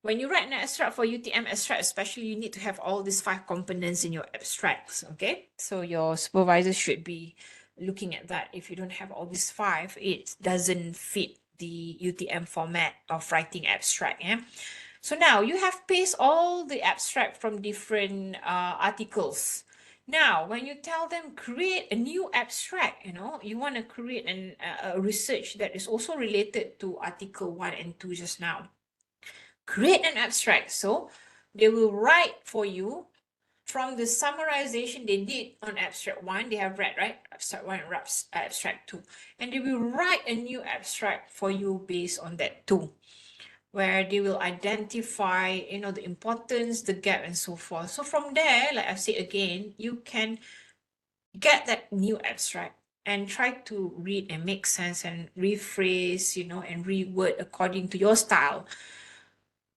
When you write an abstract for UTM abstract, especially, you need to have all these 5 components in your abstracts, okay? So your supervisor should be looking at that. If you don't have all these 5, it doesn't fit the UTM format of writing abstract, yeah? So now you have pasted all the abstract from different articles. Now, when you tell them create a new abstract, you want to create a research that is also related to article 1 and 2 just now. Create an abstract. So they will write for you from the summarization they did on abstract 1. They have read, right? Abstract 1 and abstract 2. And they will write a new abstract for you based on that too, where they will identify, the importance, the gap, and so forth. So from there, like I say again, you can get that new abstract and try to read and make sense and rephrase, and reword according to your style.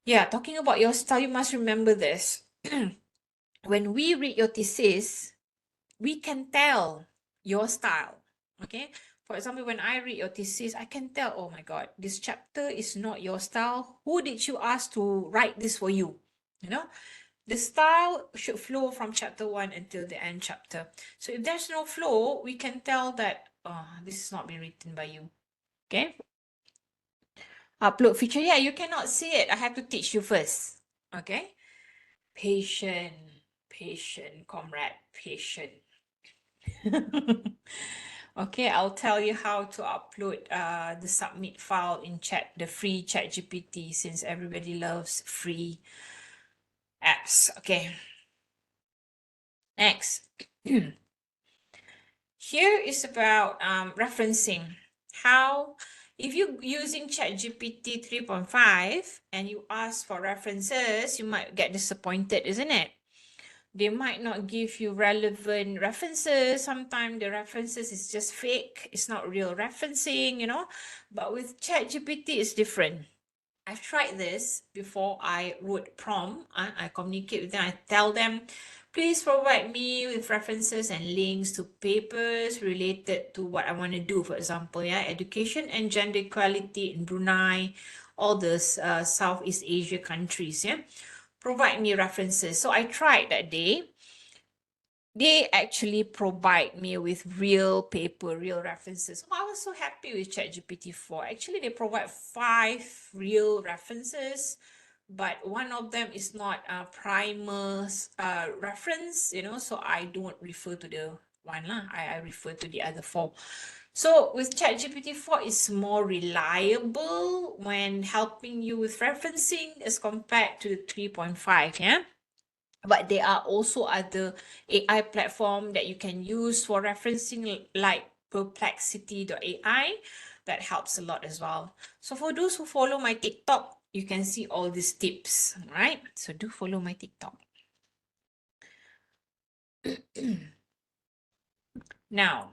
Yeah, talking about your style, you must remember this. When we read your thesis, we can tell your style, okay? For example, when I read your thesis, I can tell, oh my God, this chapter is not your style. Who did you ask to write this for you? The style should flow from chapter 1 until the end chapter. So if there's no flow, we can tell that, this is not been written by you, okay? Upload feature, yeah, you cannot see it. I have to teach you first, okay? Patient, comrade, patient. Okay, I'll tell you how to upload the submit file in the free ChatGPT, since everybody loves free apps. Okay. Next. Here is about referencing. How, if you're using ChatGPT 3.5 and you ask for references, you might get disappointed, isn't it? They might not give you relevant references. Sometimes the references is just fake. It's not real referencing, But with ChatGPT, it's different. I've tried this before. I wrote prompt. I communicate with them. I tell them, please provide me with references and links to papers related to what I want to do. For example, education and gender equality in Brunei, all the Southeast Asia countries, provide me references. So I tried that day. They actually provide me with real paper, real references. So I was so happy with ChatGPT 4. Actually, they provide 5 real references, but one of them is not a primer's reference, so I don't refer to the one. I refer to the other 4. So with ChatGPT 4, it's more reliable when helping you with referencing as compared to the 3.5, yeah? But there are also other AI platform that you can use for referencing, like Perplexity.ai, that helps a lot as well. So for those who follow my TikTok, you can see all these tips, right? So do follow my TikTok. Now,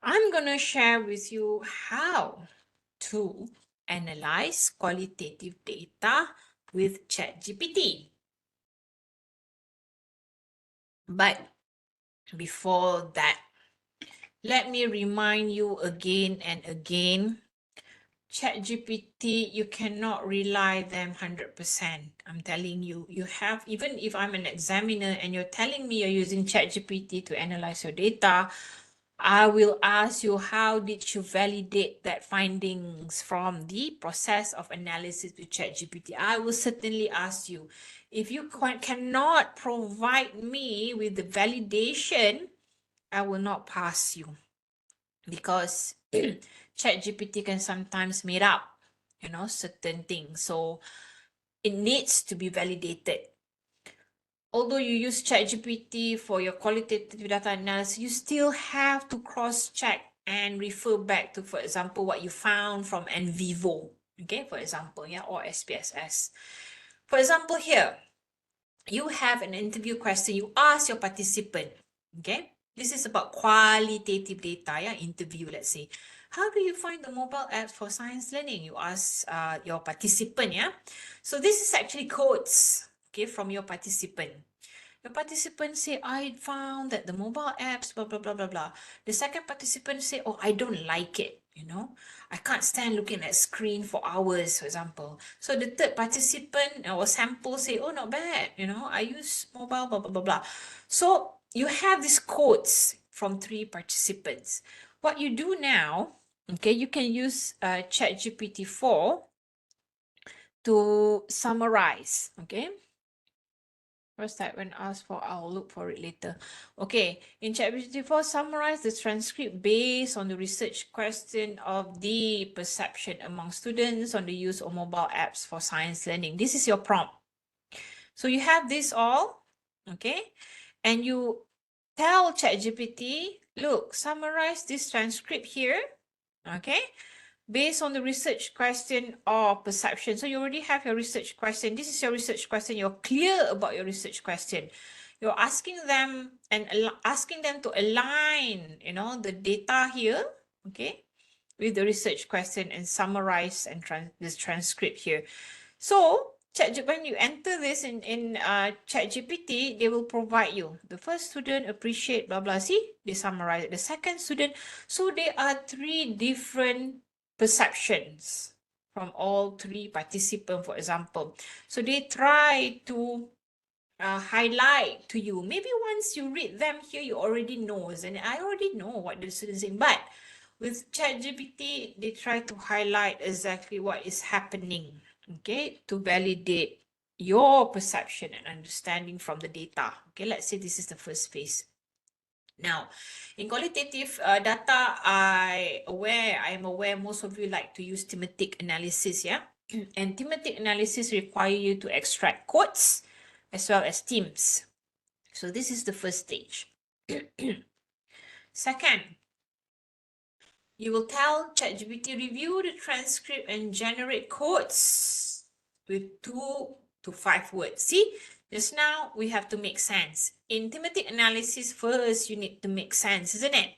I'm gonna share with you how to analyze qualitative data with ChatGPT. But before that, let me remind you again and again ChatGPT, you cannot rely them 100%. I'm telling you, you have, even if I'm an examiner and you're telling me you're using ChatGPT to analyze your data, I will ask you, how did you validate that findings from the process of analysis with ChatGPT? I will certainly ask you. If you cannot provide me with the validation, I will not pass you, because ChatGPT can sometimes made up, certain things. So it needs to be validated. Although you use ChatGPT for your qualitative data analysis, you still have to cross-check and refer back to, for example, what you found from NVivo, okay, for example, yeah, or SPSS. For example, here, you have an interview question, you ask your participant, okay? This is about qualitative data, yeah, interview, let's say. How do you find the mobile apps for science learning? You ask your participant, yeah? So this is actually quotes, okay, from your participant. The participant say, I found that the mobile apps, blah, blah, blah, blah, blah. The second participant say, oh, I don't like it, I can't stand looking at screen for hours, for example. So the third participant or sample say, oh, not bad, I use mobile, blah, blah, blah, blah. So you have these quotes from 3 participants. What you do now, okay, you can use ChatGPT 4 to summarize, okay? First type when asked for, I'll look for it later. Okay, in ChatGPT 4, summarize the transcript based on the research question of the perception among students on the use of mobile apps for science learning. This is your prompt. So you have this all, okay? And you tell ChatGPT, look, summarize this transcript here, okay? Based on the research question or perception. So you already have your research question. This is your research question. You're clear about your research question. You're asking them and asking them to align, the data here, okay, with the research question and summarize and this transcript here. So when you enter this in ChatGPT, they will provide you. The first student appreciate blah blah. See, they summarize it. The second student. So there are 3 different perceptions from all 3 participants, for example. So they try to highlight to you. Maybe once you read them here, you already know, and I already know what the students saying. But with ChatGPT, they try to highlight exactly what is happening, okay, to validate your perception and understanding from the data. Okay, let's say this is the first phase. Now, in qualitative data, I am aware most of you like to use thematic analysis, yeah? And thematic analysis require you to extract quotes as well as themes. So this is the first stage. Second, you will tell ChatGPT review the transcript and generate quotes with 2 to 5 words. See, just now we have to make sense. In thematic analysis, first you need to make sense, isn't it?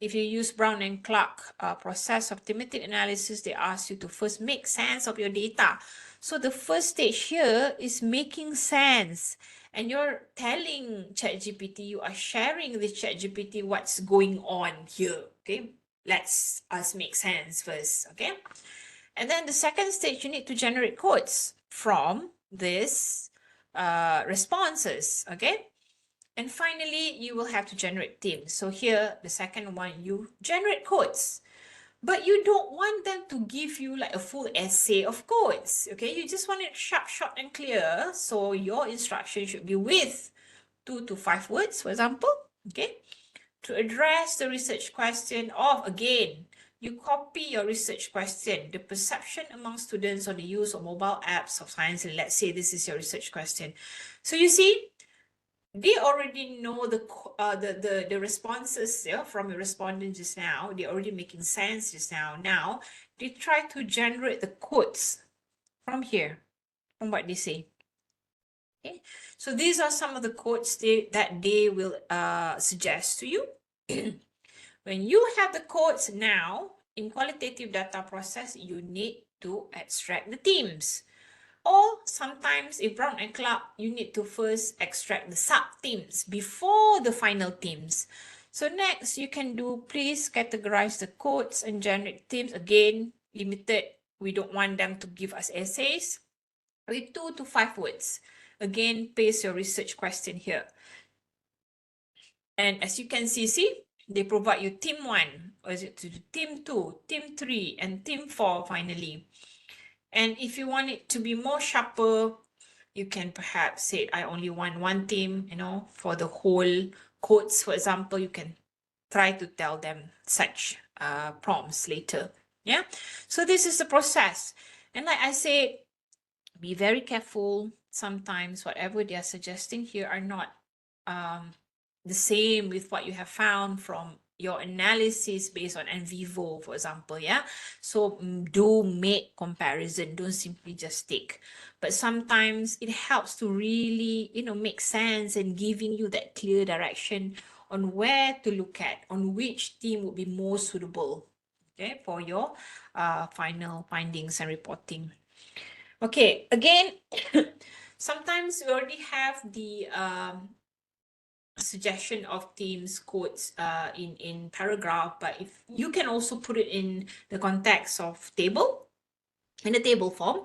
If you use Brown and Clark process of thematic analysis, they ask you to first make sense of your data. So the first stage here is making sense. And you're telling ChatGPT, you are sharing with ChatGPT what's going on here, okay? Let's us make sense first, okay? And then the second stage, you need to generate quotes from this responses, okay? And finally, you will have to generate themes. So here, the second one, you generate quotes. But you don't want them to give you like a full essay of quotes, okay? You just want it sharp, short, and clear. So your instruction should be with 2 to 5 words, for example, okay? To address the research question of, again, you copy your research question, the perception among students on the use of mobile apps of science, and let's say this is your research question. So you see, they already know the responses, yeah, from your respondent just now. They're already making sense just now. Now, they try to generate the quotes from here, from what they say. Okay, so these are some of the quotes that they will suggest to you. When you have the quotes now, in qualitative data process, you need to extract the themes. Or sometimes, if Brown and Clark, you need to first extract the sub-themes before the final themes. So next, you can do, please categorize the quotes and generate themes. Again, limited. We don't want them to give us essays with 2 to 5 words. Again, paste your research question here. And as you can see, they provide you team 1, or is it to team 2, team 3, and team 4 finally. And if you want it to be more sharper, you can perhaps say, I only want one team, you know, for the whole codes, for example, you can try to tell them such prompts later. Yeah. So this is the process. And like I said, be very careful. Sometimes whatever they are suggesting here are not the same with what you have found from your analysis based on NVivo, for example, yeah? So do make comparison, don't simply just take. But sometimes it helps to really, you know, make sense and giving you that clear direction on where to look at, on which team would be more suitable, okay, for your final findings and reporting. Okay, again, sometimes we already have the suggestion of themes quotes in paragraph, but if you can also put it in the context of table, in the table form.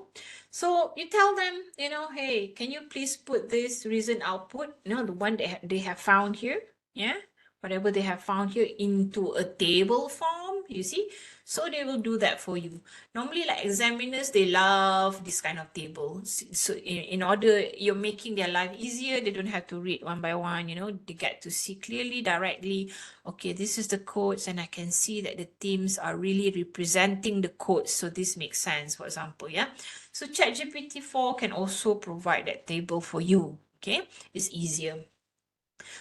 So you tell them, you know, hey, can you please put this reason output, you know, the one that they have found here, yeah, whatever they have found here into a table form, you see? So they will do that for you. Normally, like examiners, they love this kind of tables. So in order you're making their life easier, they don't have to read one by one, you know, they get to see clearly, directly, okay, this is the codes, and I can see that the themes are really representing the codes. So this makes sense, for example, yeah. So ChatGPT-4 can also provide that table for you, okay? It's easier.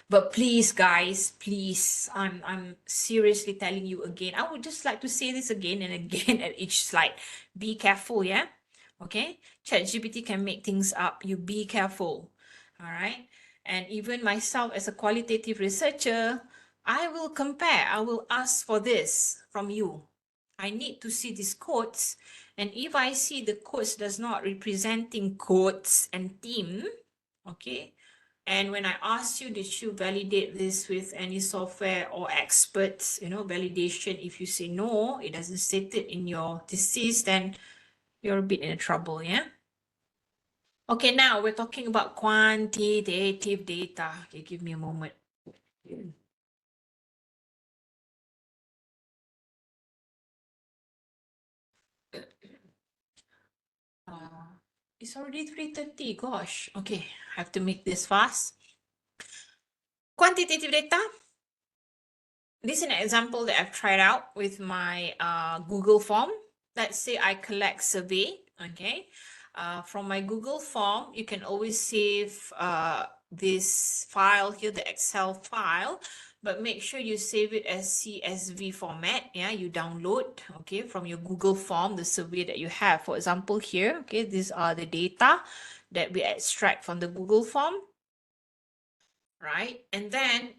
But please, guys, please, I'm seriously telling you again. I would just like to say this again and again at each slide. Be careful, yeah? Okay? ChatGPT can make things up. You be careful, all right? And even myself as a qualitative researcher, I will compare. I will ask for this from you. I need to see these quotes. And if I see the quotes does not representing quotes and theme, okay, and when I ask you, did you validate this with any software or experts, you know, validation? If you say no, it doesn't state it in your thesis, then you're a bit in trouble, yeah? Okay, now we're talking about quantitative data. Okay, give me a moment. It's already 3:30, gosh. Okay, I have to make this fast. Quantitative data. This is an example that I've tried out with my Google form. Let's say I collect survey, okay? From my Google form, you can always save this file here, the Excel file, but make sure you save it as CSV format, yeah? You download, okay, from your Google form, the survey that you have. For example, here, okay, these are the data that we extract from the Google form, right? And then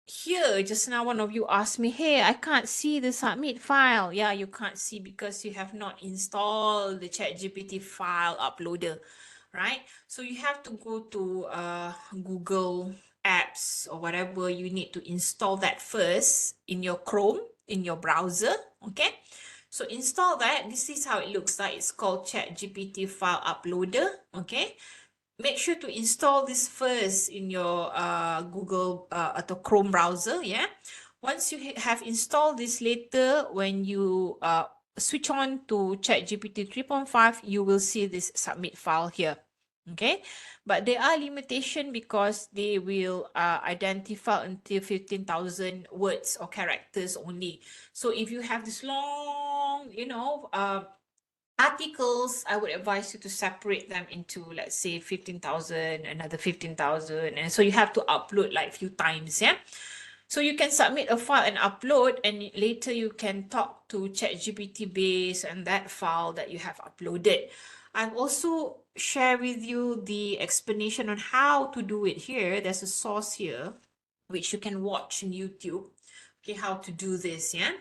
here, just now one of you asked me, hey, I can't see the submit file. Yeah, you can't see because you have not installed the ChatGPT file uploader, right? So you have to go to Google Apps or whatever you need to install that first in your Chrome, in your browser, okay? So install that. This is how it looks like. It's called ChatGPT file uploader, okay? Make sure to install this first in your Google or Chrome browser, yeah? Once you have installed this later, when you switch on to ChatGPT 3.5, you will see this submit file here, okay? But there are limitations because they will identify until 15,000 words or characters only. So if you have this long, you know, articles, I would advise you to separate them into, let's say, 15,000, another 15,000. And so you have to upload like a few times, yeah? So you can submit a file and upload, and later you can talk to ChatGPT based on that file that you have uploaded. I've also shared with you the explanation on how to do it here. There's a source here, which you can watch on YouTube, okay, how to do this, yeah?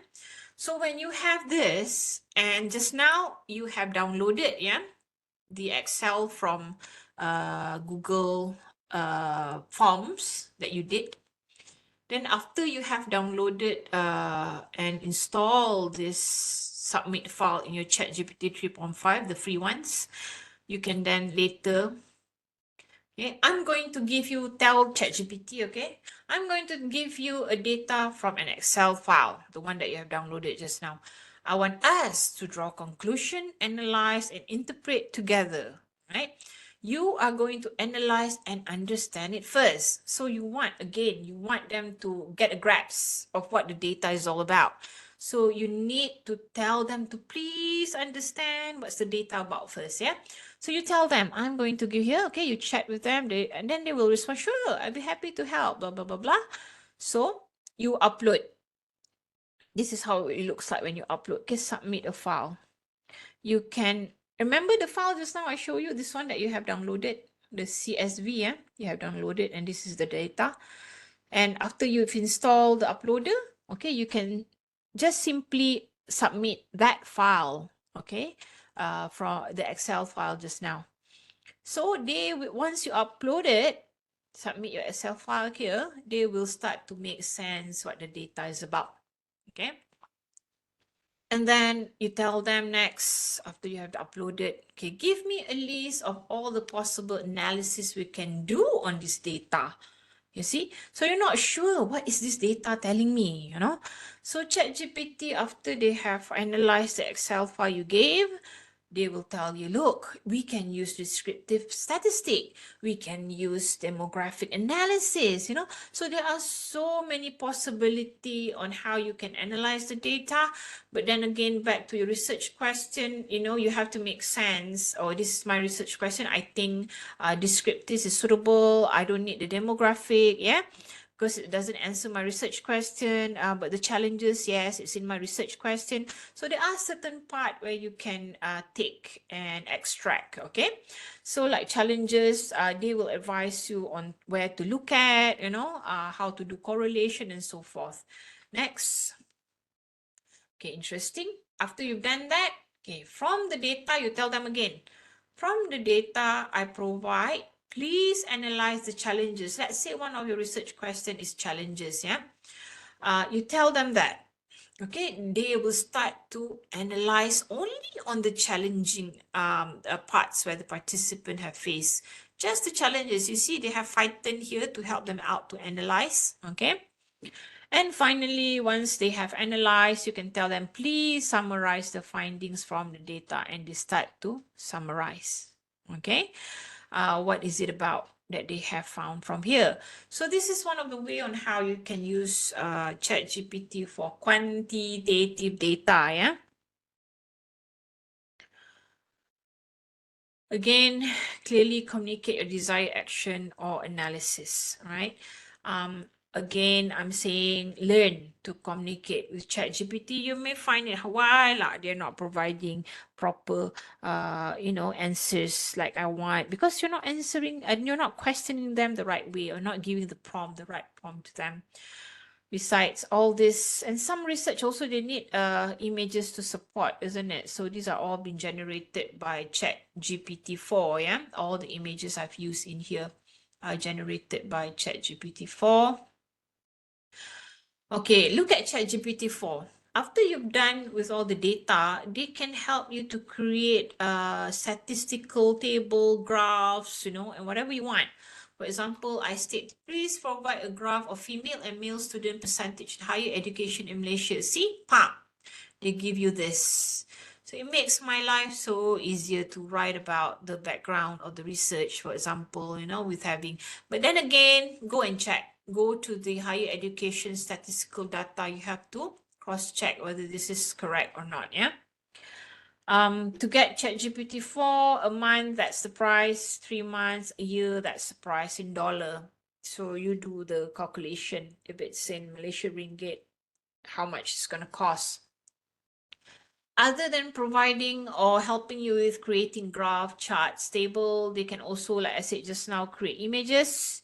So when you have this, and just now you have downloaded, yeah, the Excel from Google Forms that you did. Then after you have downloaded and installed this submit file in your ChatGPT 3.5, the free ones. You can then later, okay, I'm going to give you, tell ChatGPT, okay, I'm going to give you a data from an Excel file, the one that you have downloaded just now. I want us to draw conclusion, analyze, and interpret together, right? You are going to analyze and understand it first. So you want, again, you want them to get a grasp of what the data is all about. So you need to tell them to please understand what's the data about first, yeah? So you tell them, I'm going to give you, okay, you chat with them, and then they will respond, sure, I'd be happy to help, blah, blah, blah, blah. So you upload. This is how it looks like when you upload. Okay, submit a file. You can, remember the file just now I showed you, this one that you have downloaded, the CSV, yeah? You have downloaded, and this is the data. And after you've installed the uploader, okay, you can just simply submit that file, okay, from the Excel file just now. So once you upload it, submit your Excel file here, they will start to make sense what the data is about, okay? And then you tell them next, after you have uploaded, okay, give me a list of all the possible analysis we can do on this data. You see, so you're not sure what is this data telling me, you know. So ChatGPT, after they have analyzed the Excel file you gave, they will tell you, look, we can use descriptive statistic, we can use demographic analysis, you know. So there are so many possibility on how you can analyze the data. But then again, back to your research question, you know, you have to make sense. Oh, this is my research question. I think descriptive is suitable. I don't need the demographic, yeah, because it doesn't answer my research question. But the challenges, yes, it's in my research question. So there are certain part where you can take and extract, okay? So like challenges, they will advise you on where to look at, you know, how to do correlation and so forth. Next. Okay, interesting. After you've done that, okay, from the data, you tell them again, from the data I provide, please analyze the challenges. Let's say one of your research question is challenges, yeah? You tell them that, okay, they will start to analyze only on the challenging parts where the participant have faced. Just the challenges, you see, they have Python here to help them out to analyze, okay? And finally, once they have analyzed, you can tell them, please summarize the findings from the data, and they start to summarize, okay? What is it about that they have found from here? So this is one of the way on how you can use ChatGPT for quantitative data, yeah? Again, clearly communicate your desired action or analysis, right? Again, I'm saying learn to communicate with ChatGPT. You may find it why they're not providing proper, you know, answers like I want, because you're not answering and you're not questioning them the right way, or not giving the right prompt to them. Besides all this, and some research also, they need images to support, isn't it? So these are all been generated by ChatGPT-4, yeah? All the images I've used in here are generated by ChatGPT-4. Okay, look at ChatGPT-4. After you've done with all the data, they can help you to create a statistical table, graphs, you know, and whatever you want. For example, I state, please provide a graph of female and male student percentage in higher education in Malaysia. See, they give you this. So it makes my life so easier to write about the background of the research, for example, you know, with having, but then again, go and check. Go to the higher education statistical data. You have to cross-check whether this is correct or not, yeah? To get ChatGPT-4, a month, that's the price. 3 months, a year, that's the price in dollar. So you do the calculation. If it's in Malaysian ringgit, how much it's going to cost. Other than providing or helping you with creating graph, charts, table, they can also, like I said just now, create images.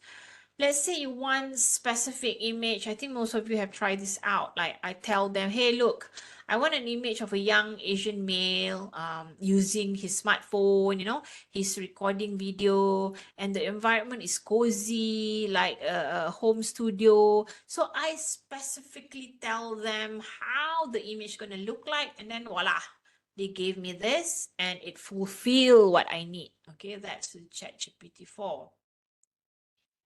Let's say you want specific image. I think most of you have tried this out. Like I tell them, hey, look, I want an image of a young Asian male using his smartphone, he's recording video and the environment is cozy, like a home studio. So I specifically tell them how the image is going to look like, and then voila, they gave me this and it fulfilled what I need. Okay, that's the ChatGPT 4.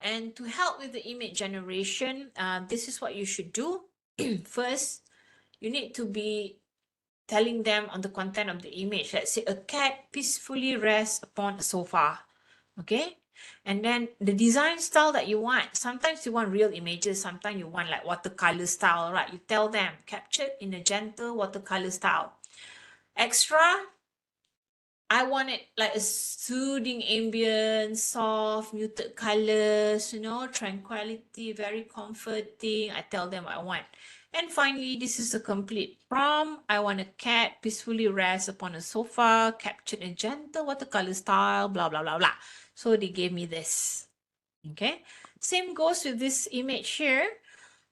And to help with the image generation, this is what you should do. First, you need to be telling them on the content of the image. Let's say a cat peacefully rests upon a sofa. Okay. And then the design style that you want. Sometimes you want real images. Sometimes you want like watercolor style, right? You tell them captured in a gentle watercolor style. Extra, I want it like a soothing ambience, soft, muted colors, tranquility, very comforting. I tell them what I want. And finally, this is a complete prompt. I want a cat peacefully rest upon a sofa, captured in gentle watercolor style, blah, blah, blah, blah. So they gave me this. Okay. Same goes with this image here.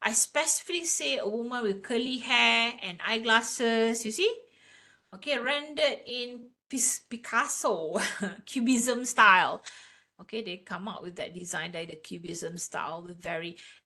I specifically say a woman with curly hair and eyeglasses, you see? Okay, rendered in Picasso, Cubism style. Okay, they come up with that design, like the Cubism style, with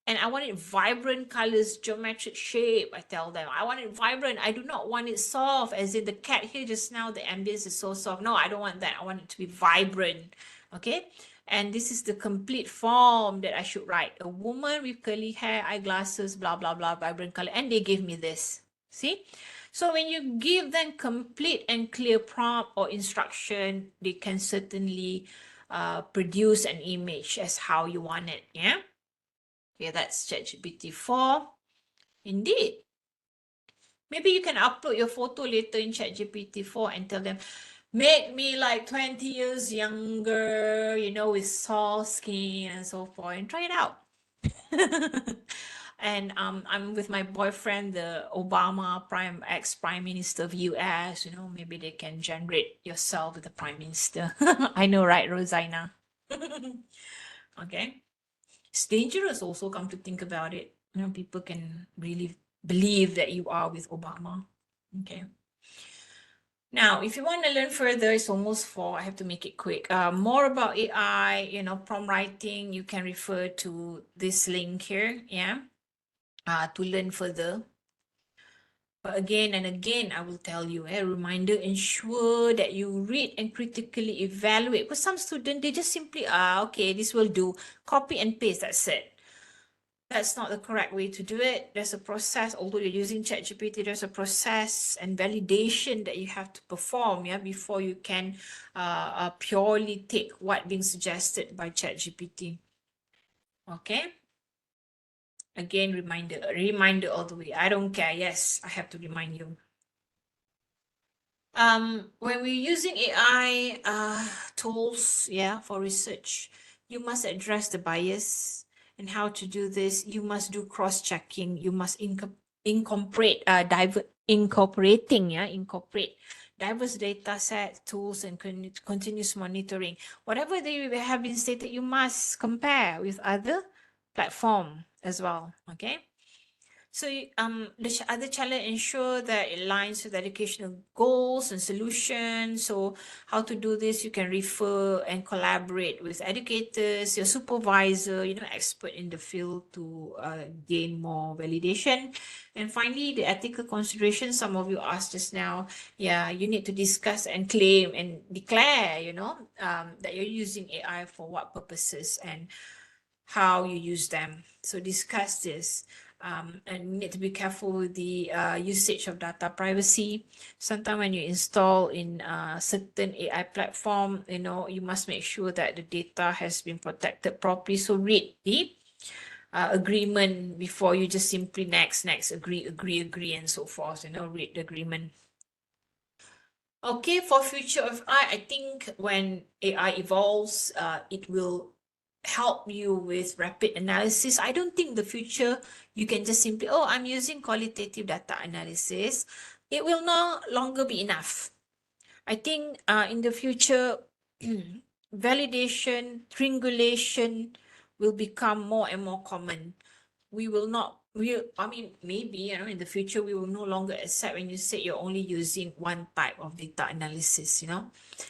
and I want it vibrant colors, geometric shape. I tell them, I want it vibrant. I do not want it soft, as in the cat here just now, the ambience is so soft. No, I don't want that. I want it to be vibrant. Okay, and this is the complete form that I should write. A woman with curly hair, eyeglasses, blah, blah, blah, vibrant color. And they gave me this. See? So when you give them complete and clear prompt or instruction, they can certainly produce an image as how you want it. Yeah. Okay, that's ChatGPT 4. Indeed. Maybe you can upload your photo later in ChatGPT 4 and tell them, make me like 20 years younger, with soft skin and so forth, and try it out. And I'm with my boyfriend, the Obama ex-prime minister of US. Maybe they can generate yourself with the prime minister. I know, right, Rosanna? Okay. It's dangerous also, come to think about it. People can really believe that you are with Obama. Okay. Now, if you want to learn further, it's almost 4. I have to make it quick. More about AI, prompt writing, you can refer to this link here, yeah, to learn further. But again and again, I will tell you, a reminder, ensure that you read and critically evaluate. Because some students, they just simply, okay, this will do. Copy and paste, that's it. That's not the correct way to do it. There's a process, although you're using ChatGPT, there's a process and validation that you have to perform, yeah, before you can purely take what being suggested by ChatGPT. Okay. Again, reminder all the way. I don't care. Yes, I have to remind you. When we're using AI tools, yeah, for research, you must address the bias. And how to do this, you must do cross-checking. You must incorporate diverse data set, tools, and continuous monitoring. Whatever they have been stated, you must compare with other platform as well. Okay. So the other challenge, ensure that it aligns with educational goals and solutions. So how to do this, you can refer and collaborate with educators, your supervisor, expert in the field to gain more validation. And finally, the ethical considerations, some of you asked just now, yeah, you need to discuss and claim and declare, that you're using AI for what purposes and how you use them. So discuss this. And you need to be careful with the usage of data privacy. Sometimes when you install in certain AI platform, you must make sure that the data has been protected properly. So read the agreement before you just simply next, agree, and so forth. Read the agreement. Okay, for future of AI, I think when AI evolves, it will help you with rapid analysis. I don't think the future you can just simply, I'm using qualitative data analysis. It will no longer be enough. I think in the future, validation, triangulation will become more and more common. We will not maybe, in the future, we will no longer accept when you say you're only using one type of data analysis,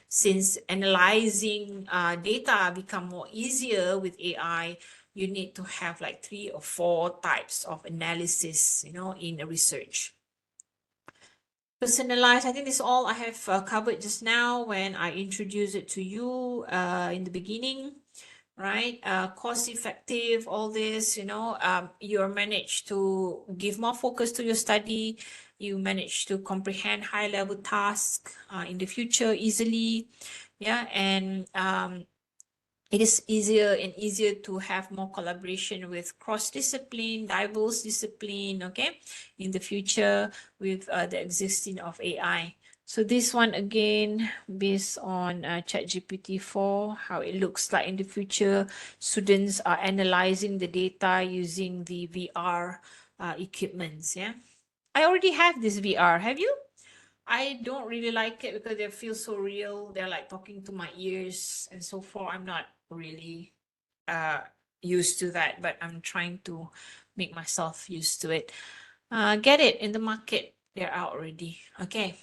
since analyzing data become more easier with AI, you need to have like 3 or 4 types of analysis, in a research. Personalized, I think this is all I have covered just now when I introduced it to you in the beginning. Right, cost effective, all this, you manage to give more focus to your study, you manage to comprehend high level tasks in the future easily, and it is easier and easier to have more collaboration with cross-discipline, diverse discipline, okay, in the future with the existing of AI. So this one again, based on ChatGPT 4, how it looks like in the future. Students are analyzing the data using the VR equipments, yeah. I already have this VR, have you? I don't really like it because they feel so real. They're like talking to my ears and so forth. I'm not really used to that, but I'm trying to make myself used to it. Get it in the market. They're out already. Okay.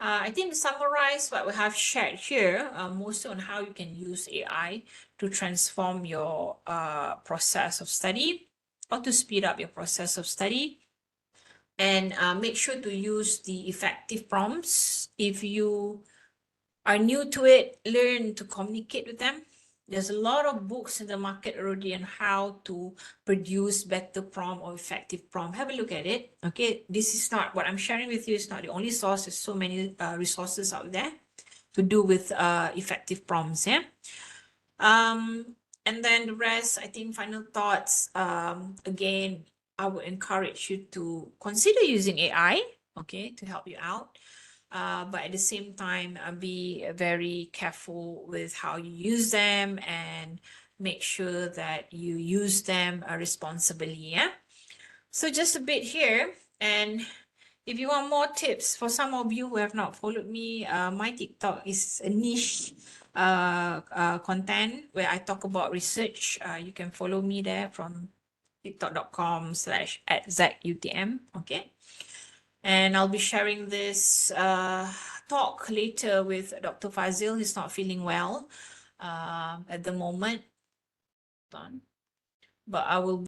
I think to summarize what we have shared here, mostly on how you can use AI to transform your process of study or to speed up your process of study. And make sure to use the effective prompts. If you are new to it, learn to communicate with them. There's a lot of books in the market already on how to produce better prompt or effective prompt. Have a look at it. Okay, this is not what I'm sharing with you. It's not the only source. There's so many resources out there to do with effective prompts. Yeah. And then the rest, I think final thoughts. Again, I would encourage you to consider using AI, okay, to help you out. But at the same time, be very careful with how you use them and make sure that you use them responsibly. Yeah. So just a bit here. And if you want more tips, for some of you who have not followed me, my TikTok is a niche content where I talk about research. You can follow me there from tiktok.com/@ZachUTM. Okay. And I'll be sharing this talk later with Dr. Fazil. He's not feeling well at the moment. But I will